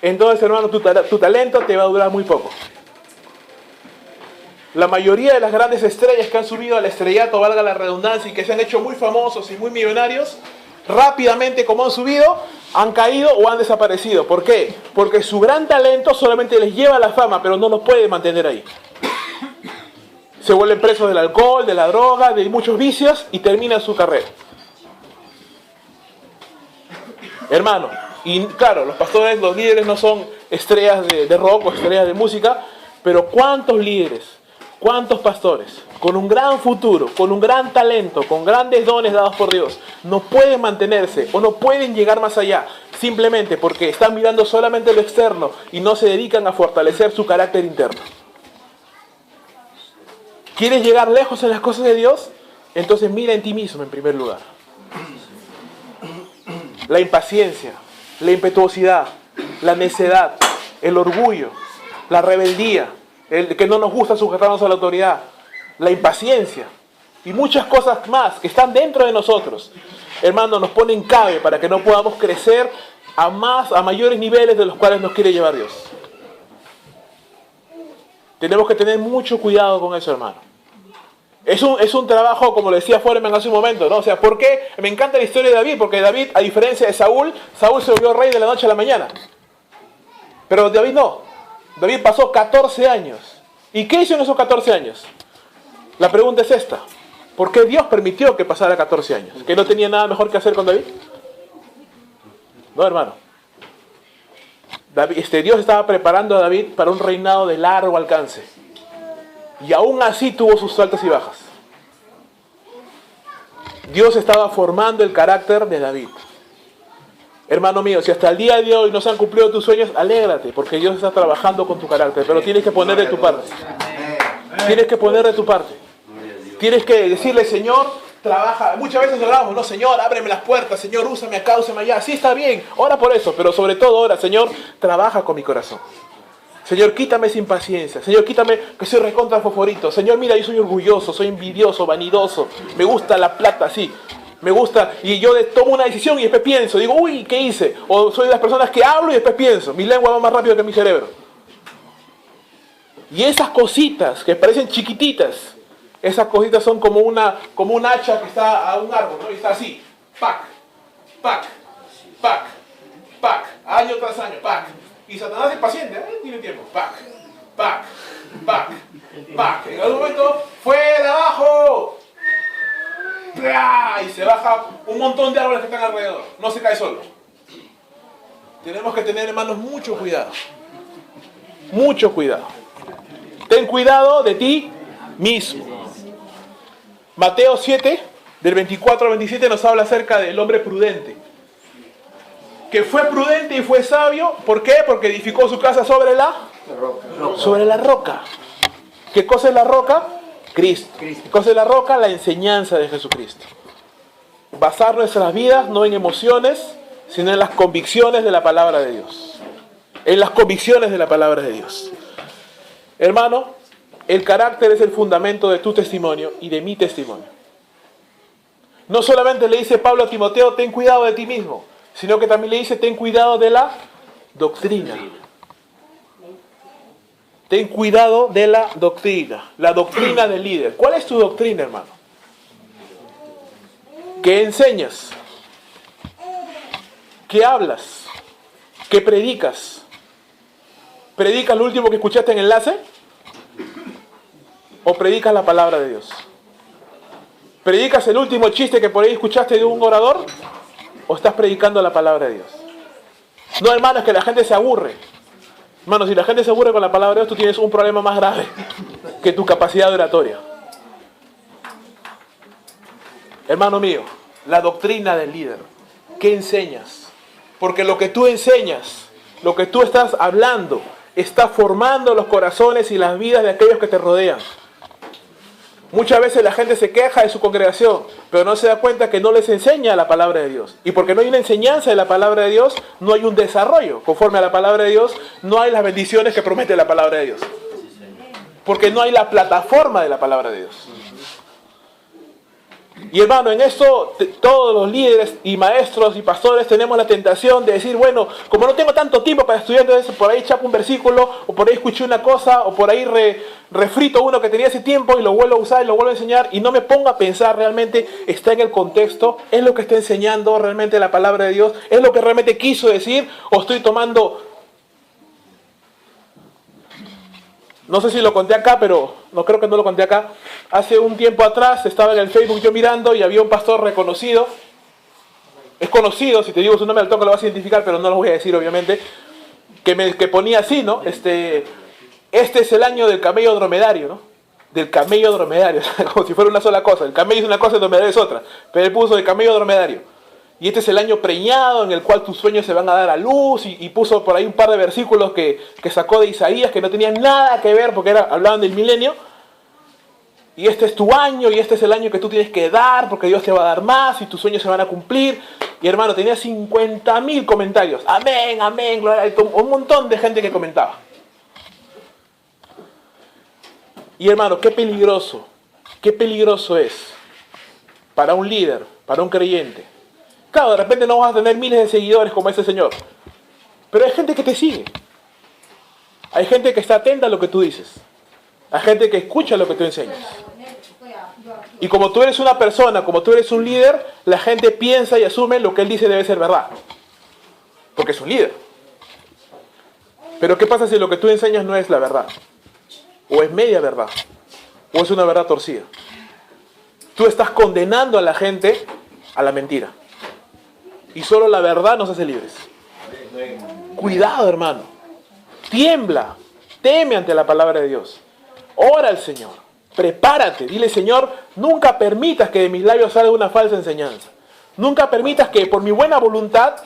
A: entonces, hermano, tu talento te va a durar muy poco. La mayoría de las grandes estrellas que han subido al estrellato, valga la redundancia, y que se han hecho muy famosos y muy millonarios, rápidamente como han subido, han caído o han desaparecido. ¿Por qué? Porque su gran talento solamente les lleva a la fama, pero no los puede mantener ahí. Se vuelven presos del alcohol, de la droga, de muchos vicios y terminan su carrera. Hermano, y claro, los pastores, los líderes no son estrellas de rock o estrellas de música, pero ¿cuántos líderes, cuántos pastores con un gran futuro, con un gran talento, con grandes dones dados por Dios, no pueden mantenerse o no pueden llegar más allá simplemente porque están mirando solamente lo externo y no se dedican a fortalecer su carácter interno? ¿Quieres llegar lejos en las cosas de Dios? Entonces mira en ti mismo en primer lugar. La impaciencia, la impetuosidad, la necedad, el orgullo, la rebeldía, el que no nos gusta sujetarnos a la autoridad, la impaciencia y muchas cosas más que están dentro de nosotros, hermano, nos ponen cabe para que no podamos crecer a mayores niveles de los cuales nos quiere llevar Dios. Tenemos que tener mucho cuidado con eso, hermano. Es un trabajo, como le decía Foreman hace un momento, ¿no? O sea, ¿por qué? Me encanta la historia de David, porque David, a diferencia de Saúl se volvió rey de la noche a la mañana. Pero David no. David pasó 14 años. ¿Y qué hizo en esos 14 años? La pregunta es esta. ¿Por qué Dios permitió que pasara 14 años? ¿Que no tenía nada mejor que hacer con David? No, hermano. Dios estaba preparando a David para un reinado de largo alcance. Y aún así tuvo sus altas y bajas. Dios estaba formando el carácter de David. Hermano mío, si hasta el día de hoy no se han cumplido tus sueños, alégrate, porque Dios está trabajando con tu carácter. Pero tienes que poner de tu parte. Tienes que poner de tu parte. Tienes que decirle, Señor, trabaja. Muchas veces oramos, no, Señor, ábreme las puertas, Señor, úsame acá, úsame allá. Sí, está bien, ora por eso, pero sobre todo ora, Señor, trabaja con mi corazón. Señor, quítame esa impaciencia. Señor, quítame que soy recontra favorito. Señor, mira, yo soy orgulloso, soy envidioso, vanidoso. Me gusta la plata, sí. Me gusta, y yo tomo una decisión y después pienso. Digo, uy, ¿qué hice? O soy de las personas que hablo y después pienso. Mi lengua va más rápido que mi cerebro. Y esas cositas que parecen chiquititas, esas cositas son como un hacha que está a un árbol, ¿no? Y está así. Pac, pac, pac, pac. Año tras año, pac. Y Satanás es paciente, tiene tiempo. Pac, pac, pac, pac. En algún momento, ¡fuera, abajo! ¡Plah! Y se baja un montón de árboles que están alrededor. No se cae solo. Tenemos que tener, hermanos, mucho cuidado. Mucho cuidado. Ten cuidado de ti mismo. Mateo 7, del 24 al 27, nos habla acerca del hombre prudente. Que fue prudente y fue sabio. ¿Por qué? Porque edificó su casa sobre la roca. Sobre la roca. ¿Qué cosa es la roca? Cristo. ¿Qué cosa es la roca? La enseñanza de Jesucristo. Basar nuestras vidas no en emociones, sino en las convicciones de la palabra de Dios. En las convicciones de la palabra de Dios. Hermano, el carácter es el fundamento de tu testimonio y de mi testimonio. No solamente le dice Pablo a Timoteo, ten cuidado de ti mismo, sino que también le dice, ten cuidado de la doctrina. Ten cuidado de la doctrina del líder. ¿Cuál es tu doctrina, hermano? ¿Qué enseñas? ¿Qué hablas? ¿Qué predicas? ¿Predicas lo último que escuchaste en enlace? ¿O predicas la palabra de Dios? ¿Predicas el último chiste que por ahí escuchaste de un orador? ¿O estás predicando la palabra de Dios? No, hermano, es que la gente se aburre. Hermano, si la gente se aburre con la palabra de Dios, tú tienes un problema más grave que tu capacidad de oratoria. Hermano mío, la doctrina del líder. ¿Qué enseñas? Porque lo que tú enseñas, lo que tú estás hablando, está formando los corazones y las vidas de aquellos que te rodean. Muchas veces la gente se queja de su congregación, pero no se da cuenta que no les enseña la palabra de Dios. Y porque no hay una enseñanza de la palabra de Dios, no hay un desarrollo conforme a la palabra de Dios, no hay las bendiciones que promete la palabra de Dios. Porque no hay la plataforma de la palabra de Dios. Y hermano, en esto todos los líderes y maestros y pastores tenemos la tentación de decir, bueno, como no tengo tanto tiempo para estudiar, entonces por ahí chapo un versículo, o por ahí escuché una cosa, o por ahí refrito uno que tenía hace tiempo y lo vuelvo a usar y lo vuelvo a enseñar, y no me pongo a pensar realmente, está en el contexto, es lo que está enseñando realmente la palabra de Dios, es lo que realmente quiso decir, o estoy tomando... No sé si lo conté acá, pero no creo que no lo conté acá. Hace un tiempo atrás estaba en el Facebook yo mirando y había un pastor reconocido. Es conocido, si te digo su nombre al toque lo vas a identificar, pero no lo voy a decir obviamente. Que ponía así, ¿no? Este es el año del camello dromedario, ¿no? Del camello dromedario, como si fuera una sola cosa. El camello es una cosa y el dromedario es otra. Pero él puso el camello dromedario. Y este es el año preñado en el cual tus sueños se van a dar a luz. Y puso por ahí un par de versículos que sacó de Isaías que no tenían nada que ver porque hablaban del milenio. Y este es tu año y este es el año que tú tienes que dar porque Dios te va a dar más y tus sueños se van a cumplir. Y hermano, tenía 50.000 comentarios. Amén, amén, gloria. Un montón de gente que comentaba. Y hermano, qué peligroso es para un líder, para un creyente. Claro, de repente no vas a tener miles de seguidores como ese señor. Pero hay gente que te sigue. Hay gente que está atenta a lo que tú dices. Hay gente que escucha lo que tú enseñas. Y como tú eres una persona, como tú eres un líder, la gente piensa y asume lo que él dice debe ser verdad. Porque es un líder. Pero ¿qué pasa si lo que tú enseñas no es la verdad? O es media verdad. O es una verdad torcida. Tú estás condenando a la gente a la mentira. Y solo la verdad nos hace libres. Cuidado, hermano. Tiembla. Teme ante la palabra de Dios. Ora al Señor. Prepárate. Dile, Señor, nunca permitas que de mis labios salga una falsa enseñanza. Nunca permitas que por mi buena voluntad,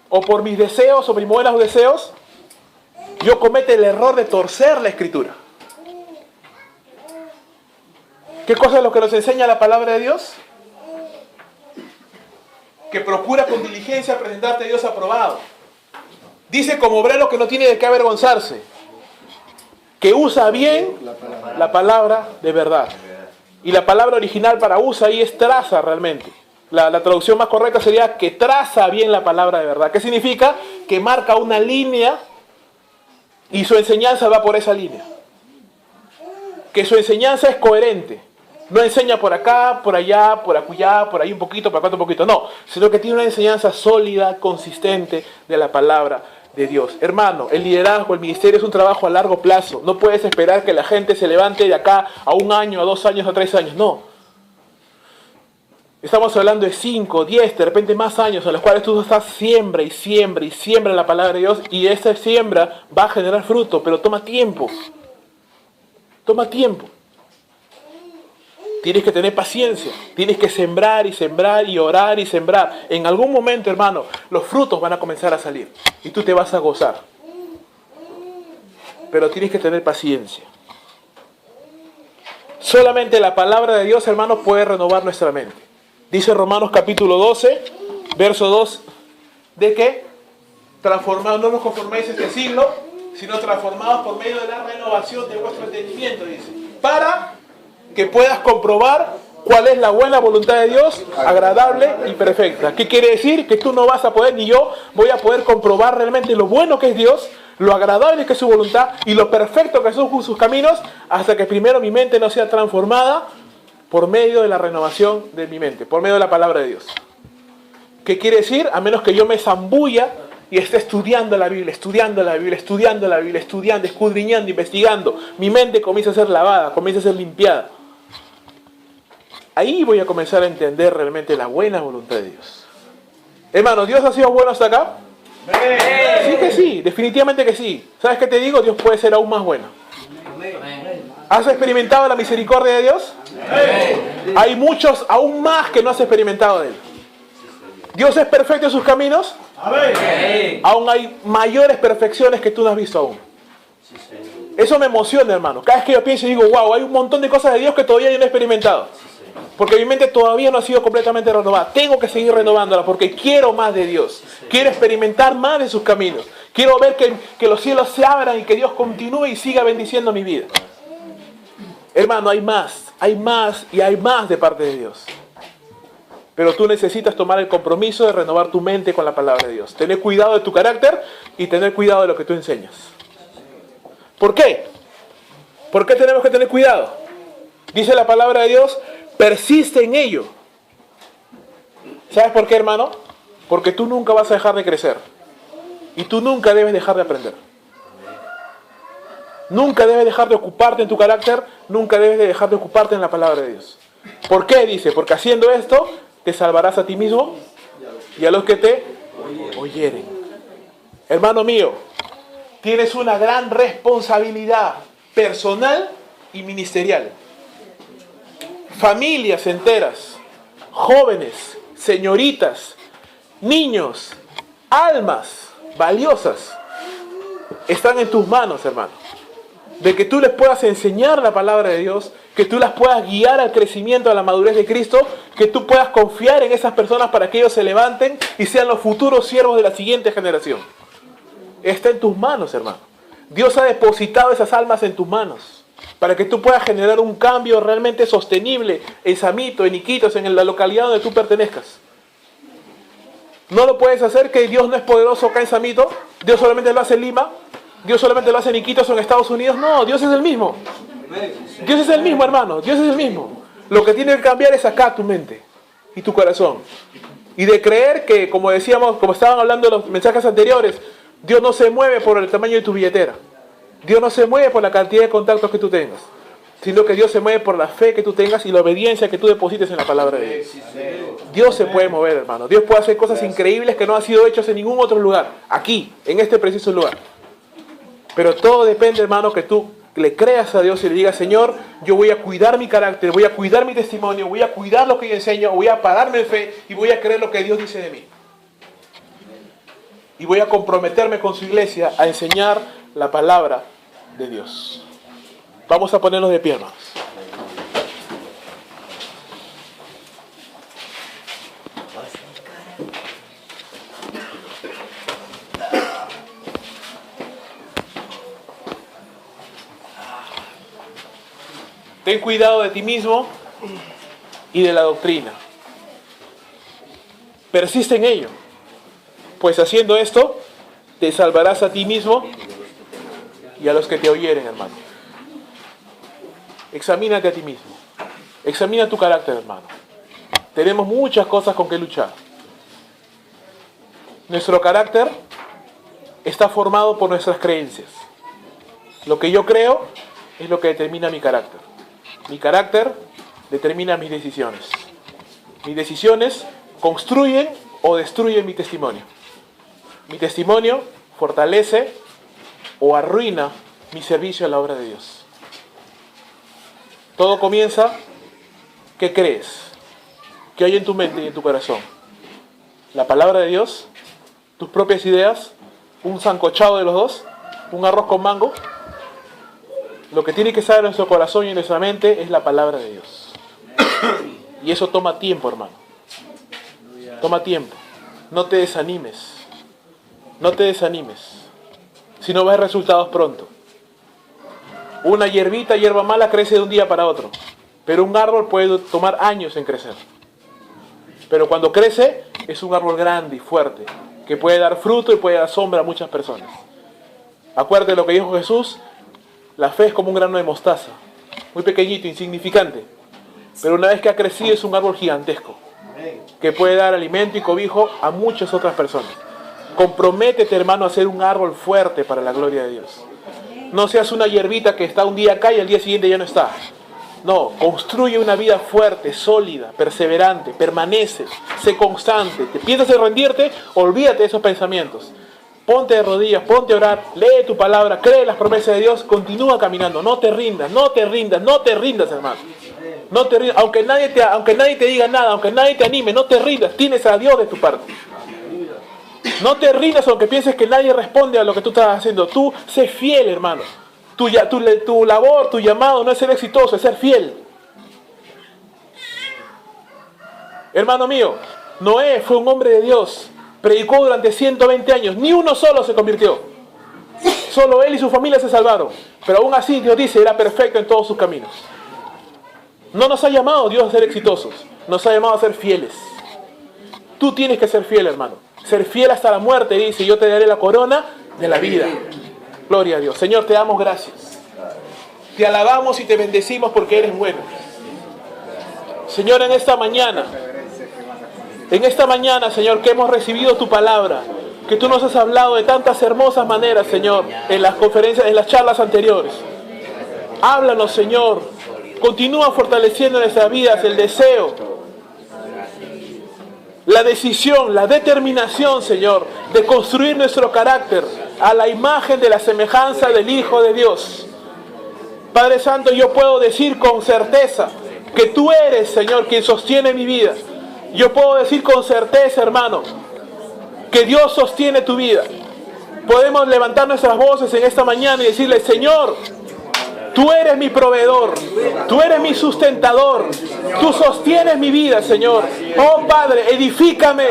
A: o por mis deseos, o mis buenos deseos, yo cometa el error de torcer la Escritura. ¿Qué cosa es lo que nos enseña la palabra de Dios? Que procura con diligencia presentarte a Dios aprobado. Dice como obrero que no tiene de qué avergonzarse, que usa bien la palabra de verdad. Y la palabra original para usa ahí es traza realmente. La traducción más correcta sería que traza bien la palabra de verdad. ¿Qué significa? Que marca una línea y su enseñanza va por esa línea. Que su enseñanza es coherente. No enseña por acá, por allá, por acullá, por ahí un poquito, por acá un poquito. No, sino que tiene una enseñanza sólida, consistente de la palabra de Dios. Hermano, el liderazgo, el ministerio es un trabajo a largo plazo. No puedes esperar que la gente se levante de acá a 1 año, a 2 años, a 3 años. No. Estamos hablando de 5, 10, de repente más años en los cuales tú estás siembra y siembra y siembra la palabra de Dios y esa siembra va a generar fruto, pero toma tiempo. Toma tiempo. Tienes que tener paciencia, tienes que sembrar y sembrar y orar y sembrar. En algún momento, hermano, los frutos van a comenzar a salir y tú te vas a gozar. Pero tienes que tener paciencia. Solamente la palabra de Dios, hermano, puede renovar nuestra mente. Dice Romanos capítulo 12, verso 2, ¿de qué? Transformados, no nos conforméis a este siglo, sino transformados por medio de la renovación de vuestro entendimiento, dice. Para que puedas comprobar cuál es la buena voluntad de Dios, agradable y perfecta. ¿Qué quiere decir? Que tú no vas a poder, ni yo voy a poder comprobar realmente lo bueno que es Dios, lo agradable que es su voluntad y lo perfecto que son sus caminos, hasta que primero mi mente no sea transformada por medio de la renovación de mi mente, por medio de la palabra de Dios. ¿Qué quiere decir? A menos que yo me zambulla y esté estudiando la Biblia, estudiando la Biblia, estudiando la Biblia, estudiando, escudriñando, investigando, mi mente comienza a ser lavada, comienza a ser limpiada. ahí voy a comenzar a entender realmente la buena voluntad de Dios. Hermano, ¿Dios ha sido bueno hasta acá? Sí que sí, definitivamente que sí. ¿Sabes qué te digo? Dios puede ser aún más bueno. ¿Has experimentado la misericordia de Dios? Hay muchos aún más que no has experimentado de Él. ¿Dios es perfecto en sus caminos? Aún hay mayores perfecciones que tú no has visto aún. Eso me emociona, hermano. Cada vez que yo pienso y digo, wow, hay un montón de cosas de Dios que todavía yo no he experimentado. Porque mi mente todavía no ha sido completamente renovada. Tengo que seguir renovándola porque quiero más de Dios. Quiero experimentar más de sus caminos. Quiero ver que los cielos se abran y que Dios continúe y siga bendiciendo mi vida. Hermano, hay más y hay más de parte de Dios. Pero tú necesitas tomar el compromiso de renovar tu mente con la palabra de Dios. Tener cuidado de tu carácter y tener cuidado de lo que tú enseñas. ¿Por qué? ¿Por qué tenemos que tener cuidado? Dice la palabra de Dios, persiste en ello. ¿Sabes por qué, hermano? Porque tú nunca vas a dejar de crecer. Y tú nunca debes dejar de aprender. Nunca debes dejar de ocuparte en tu carácter, nunca debes de dejar de ocuparte en la palabra de Dios. ¿Por qué? Dice, porque haciendo esto te salvarás a ti mismo y a los que te oyeren. Hermano mío, tienes una gran responsabilidad personal y ministerial. Familias enteras, jóvenes, señoritas, niños, almas valiosas, están en tus manos, hermano. De que tú les puedas enseñar la palabra de Dios, que tú las puedas guiar al crecimiento, a la madurez de Cristo, que tú puedas confiar en esas personas para que ellos se levanten y sean los futuros siervos de la siguiente generación. Está en tus manos, hermano. Dios ha depositado esas almas en tus manos para que tú puedas generar un cambio realmente sostenible en Samito, en Iquitos, en la localidad donde tú pertenezcas. No lo puedes hacer, que Dios no es poderoso acá en Samito, Dios solamente lo hace en Lima, Dios solamente lo hace en Iquitos o en Estados Unidos. No, Dios es el mismo. Dios es el mismo, hermano. Dios es el mismo. Lo que tiene que cambiar es acá tu mente y tu corazón. Y de creer que, como decíamos, como estaban hablando en los mensajes anteriores, Dios no se mueve por el tamaño de tu billetera. Dios no se mueve por la cantidad de contactos que tú tengas, sino que Dios se mueve por la fe que tú tengas y la obediencia que tú deposites en la palabra de Dios. Dios se puede mover, hermano. Dios puede hacer cosas increíbles que no han sido hechas en ningún otro lugar. Aquí, en este preciso lugar. Pero todo depende, hermano, que tú le creas a Dios y le digas, Señor, yo voy a cuidar mi carácter, voy a cuidar mi testimonio, voy a cuidar lo que yo enseño, voy a pararme en fe y voy a creer lo que Dios dice de mí. Y voy a comprometerme con su iglesia a enseñar la palabra de Dios. Vamos a ponernos de pie, hermanos. Ten cuidado de ti mismo y de la doctrina. Persiste en ello, pues haciendo esto te salvarás a ti mismo y a los que te oyeren, hermano. Examínate a ti mismo. Examina tu carácter, hermano. Tenemos muchas cosas con que luchar. Nuestro carácter está formado por nuestras creencias. Lo que yo creo es lo que determina mi carácter. Mi carácter determina mis decisiones. Mis decisiones construyen o destruyen mi testimonio. Mi testimonio fortalece o arruina mi servicio a la obra de Dios. Todo comienza, ¿qué crees? ¿Qué hay en tu mente y en tu corazón? ¿La palabra de Dios? ¿Tus propias ideas? ¿Un sancochado de los dos? ¿Un arroz con mango? Lo que tiene que estar en nuestro corazón y en nuestra mente es la palabra de Dios. Y eso toma tiempo, hermano. Toma tiempo. No te desanimes. No te desanimes. Si no ves resultados pronto. Una hierba mala crece de un día para otro. Pero un árbol puede tomar años en crecer. Pero cuando crece, es un árbol grande y fuerte, que puede dar fruto y puede dar sombra a muchas personas. Acuérdate de lo que dijo Jesús. La fe es como un grano de mostaza, muy pequeñito, insignificante, pero una vez que ha crecido es un árbol gigantesco, que puede dar alimento y cobijo a muchas otras personas. Comprométete, hermano, a ser un árbol fuerte para la gloria de Dios. No seas una hierbita que está un día acá y al día siguiente ya no está. No, construye una vida fuerte, sólida, perseverante, permanece, sé constante. ¿Te piensas en rendirte? Olvídate de esos pensamientos. Ponte de rodillas, ponte a orar, lee tu palabra, cree las promesas de Dios, continúa caminando, no te rindas, no te rindas, no te rindas, hermano. No te rindas, aunque nadie te diga nada, aunque nadie te anime, no te rindas, tienes a Dios de tu parte. No te rindas aunque pienses que nadie responde a lo que tú estás haciendo. Tú sé fiel, hermano. Tu labor, tu llamado no es ser exitoso, es ser fiel. Hermano mío, Noé fue un hombre de Dios. Predicó durante 120 años. Ni uno solo se convirtió. Solo él y su familia se salvaron. Pero aún así Dios dice, era perfecto en todos sus caminos. No nos ha llamado Dios a ser exitosos. Nos ha llamado a ser fieles. Tú tienes que ser fiel, hermano. Ser fiel hasta la muerte, dice, yo te daré la corona de la vida. Gloria a Dios. Señor, te damos gracias. Te alabamos y te bendecimos porque eres bueno. Señor, en esta mañana, Señor, que hemos recibido tu palabra, que tú nos has hablado de tantas hermosas maneras, Señor, en las conferencias, en las charlas anteriores. Háblanos, Señor. Continúa fortaleciendo en nuestras vidas el deseo, la decisión, la determinación, Señor, de construir nuestro carácter a la imagen de la semejanza del Hijo de Dios. Padre Santo, yo puedo decir con certeza que tú eres, Señor, quien sostiene mi vida. Yo puedo decir con certeza, hermano, que Dios sostiene tu vida. Podemos levantar nuestras voces en esta mañana y decirle, Señor, tú eres mi proveedor, tú eres mi sustentador, tú sostienes mi vida, Señor. Oh Padre, edifícame,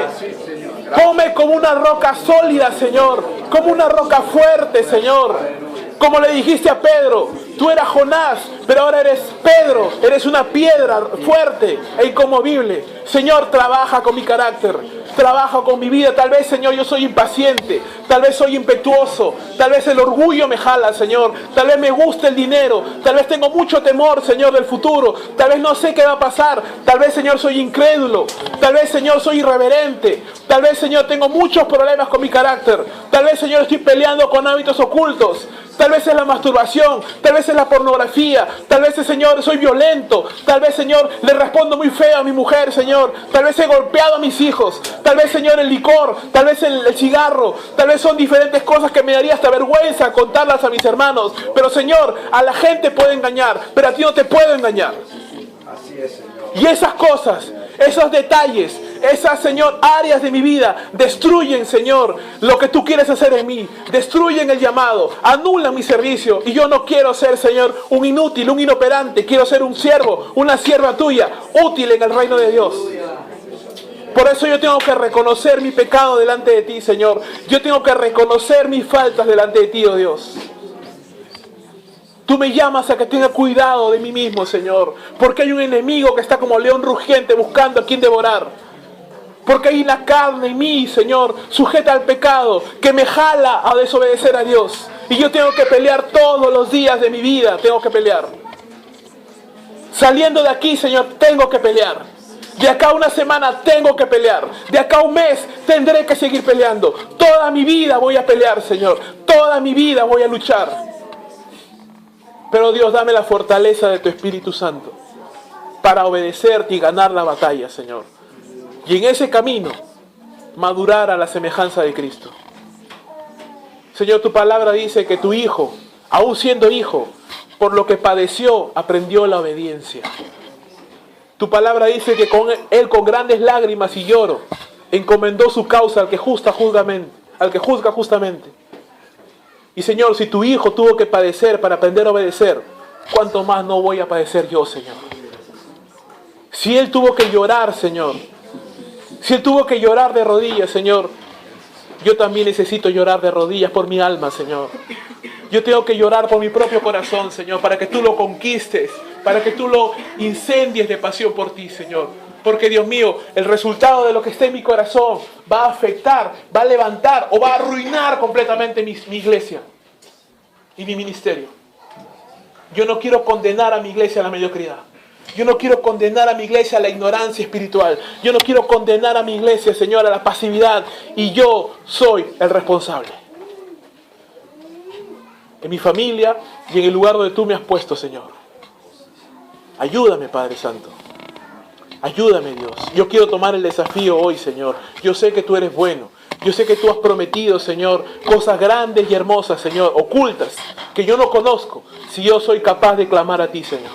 A: ponme como una roca sólida, Señor, como una roca fuerte, Señor. Como le dijiste a Pedro, tú eras Jonás, pero ahora eres Pedro, eres una piedra fuerte e inconmovible. Señor, trabaja con mi carácter, trabaja con mi vida. Tal vez, Señor, yo soy impaciente, tal vez soy impetuoso, tal vez el orgullo me jala, Señor, tal vez me gusta el dinero, tal vez tengo mucho temor, Señor, del futuro, tal vez no sé qué va a pasar, tal vez, Señor, soy incrédulo, tal vez, Señor, soy irreverente, tal vez, Señor, tengo muchos problemas con mi carácter, tal vez, Señor, estoy peleando con hábitos ocultos. Tal vez es la masturbación, tal vez es la pornografía, tal vez, Señor, soy violento, tal vez, Señor, le respondo muy feo a mi mujer, Señor, tal vez he golpeado a mis hijos, tal vez, Señor, el licor, tal vez el cigarro, tal vez son diferentes cosas que me daría hasta vergüenza contarlas a mis hermanos, pero, Señor, a la gente puede engañar, pero a ti no te puedo engañar.
B: Así es, Señor.
A: Y esas cosas, esos detalles, esas, Señor, áreas de mi vida destruyen, Señor, lo que tú quieres hacer en mí. Destruyen el llamado, anulan mi servicio. Y yo no quiero ser, Señor, un inútil, un inoperante. Quiero ser un siervo, una sierva tuya, útil en el reino de Dios. Por eso yo tengo que reconocer mi pecado delante de ti, Señor. Yo tengo que reconocer mis faltas delante de ti, oh Dios. Tú me llamas a que tenga cuidado de mí mismo, Señor. Porque hay un enemigo que está como león rugiente buscando a quien devorar. Porque hay una carne en mí, Señor, sujeta al pecado, que me jala a desobedecer a Dios. Y yo tengo que pelear todos los días de mi vida, tengo que pelear. Saliendo de aquí, Señor, tengo que pelear. De acá a una semana tengo que pelear. De acá a un mes tendré que seguir peleando. Toda mi vida voy a pelear, Señor. Toda mi vida voy a luchar. Pero Dios, dame la fortaleza de tu Espíritu Santo para obedecerte y ganar la batalla, Señor. Y en ese camino, madurar a la semejanza de Cristo. Señor, tu palabra dice que tu Hijo, aún siendo Hijo, por lo que padeció, aprendió la obediencia. Tu palabra dice que Él con grandes lágrimas y lloro, encomendó su causa al que juzga justamente. Y Señor, si tu Hijo tuvo que padecer para aprender a obedecer, ¿cuánto más no voy a padecer yo, Señor? Si Él tuvo que llorar, Señor, si Él tuvo que llorar de rodillas, Señor, yo también necesito llorar de rodillas por mi alma, Señor. Yo tengo que llorar por mi propio corazón, Señor, para que tú lo conquistes, para que tú lo incendies de pasión por ti, Señor. Porque, Dios mío, el resultado de lo que esté en mi corazón va a afectar, va a levantar o va a arruinar completamente mi iglesia y mi ministerio. Yo no quiero condenar a mi iglesia a la mediocridad. Yo no quiero condenar a mi iglesia a la ignorancia espiritual. Yo no quiero condenar a mi iglesia, Señor, a la pasividad. Y yo soy el responsable. En mi familia y en el lugar donde tú me has puesto, Señor. Ayúdame, Padre Santo. Ayúdame, Dios. Yo quiero tomar el desafío hoy, Señor. Yo sé que tú eres bueno. Yo sé que tú has prometido, Señor, cosas grandes y hermosas, Señor, ocultas, que yo no conozco, si yo soy capaz de clamar a ti, Señor.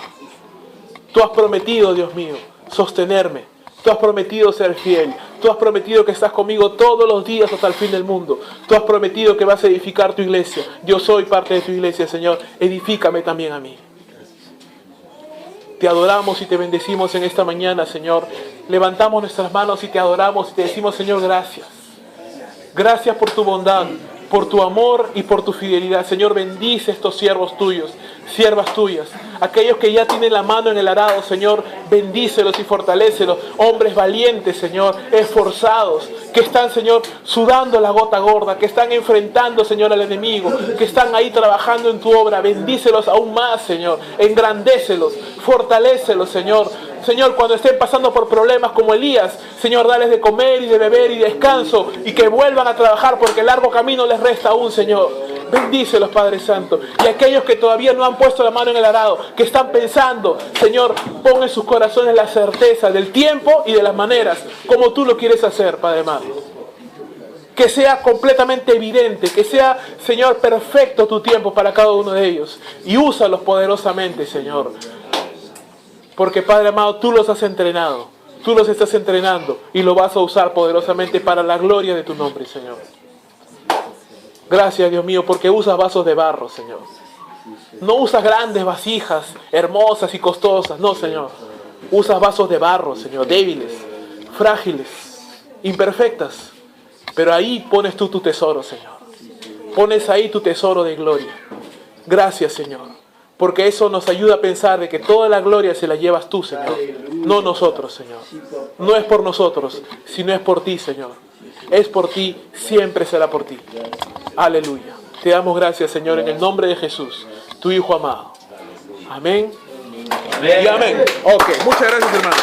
A: Tú has prometido, Dios mío, sostenerme. Tú has prometido ser fiel. Tú has prometido que estás conmigo todos los días hasta el fin del mundo. Tú has prometido que vas a edificar tu iglesia. Yo soy parte de tu iglesia, Señor. Edifícame también a mí. Te adoramos y te bendecimos en esta mañana, Señor. Levantamos nuestras manos y te adoramos y te decimos, Señor, gracias. Gracias por tu bondad, por tu amor y por tu fidelidad. Señor, bendice estos siervos tuyos, siervas tuyas. Aquellos que ya tienen la mano en el arado, Señor, bendícelos y fortalécelos. Hombres valientes, Señor, esforzados, que están, Señor, sudando la gota gorda, que están enfrentando, Señor, al enemigo, que están ahí trabajando en tu obra. Bendícelos aún más, Señor. Engrandécelos, fortalécelos, Señor. Señor, cuando estén pasando por problemas como Elías, Señor, dales de comer y de beber y descanso y que vuelvan a trabajar porque el largo camino les resta aún, Señor. Bendícelos, Padre Santo. Y aquellos que todavía no han puesto la mano en el arado, que están pensando, Señor, pon en sus corazones la certeza del tiempo y de las maneras, como tú lo quieres hacer, Padre amado. Que sea completamente evidente, que sea, Señor, perfecto tu tiempo para cada uno de ellos. Y úsalos poderosamente, Señor. Porque, Padre amado, tú los has entrenado. Tú los estás entrenando y lo vas a usar poderosamente para la gloria de tu nombre, Señor. Gracias, Dios mío, porque usas vasos de barro, Señor. No usas grandes vasijas, hermosas y costosas. No, Señor. Usas vasos de barro, Señor, débiles, frágiles, imperfectas. Pero ahí pones tú tu tesoro, Señor. Pones ahí tu tesoro de gloria. Gracias, Señor. Porque eso nos ayuda a pensar de que toda la gloria se la llevas tú, Señor. No nosotros, Señor. No es por nosotros, sino es por ti, Señor. Es por ti, siempre será por ti. Aleluya. Te damos gracias, Señor, en el nombre de Jesús, tu Hijo amado. Amén. Amén. Y amén. Ok, muchas gracias, hermano.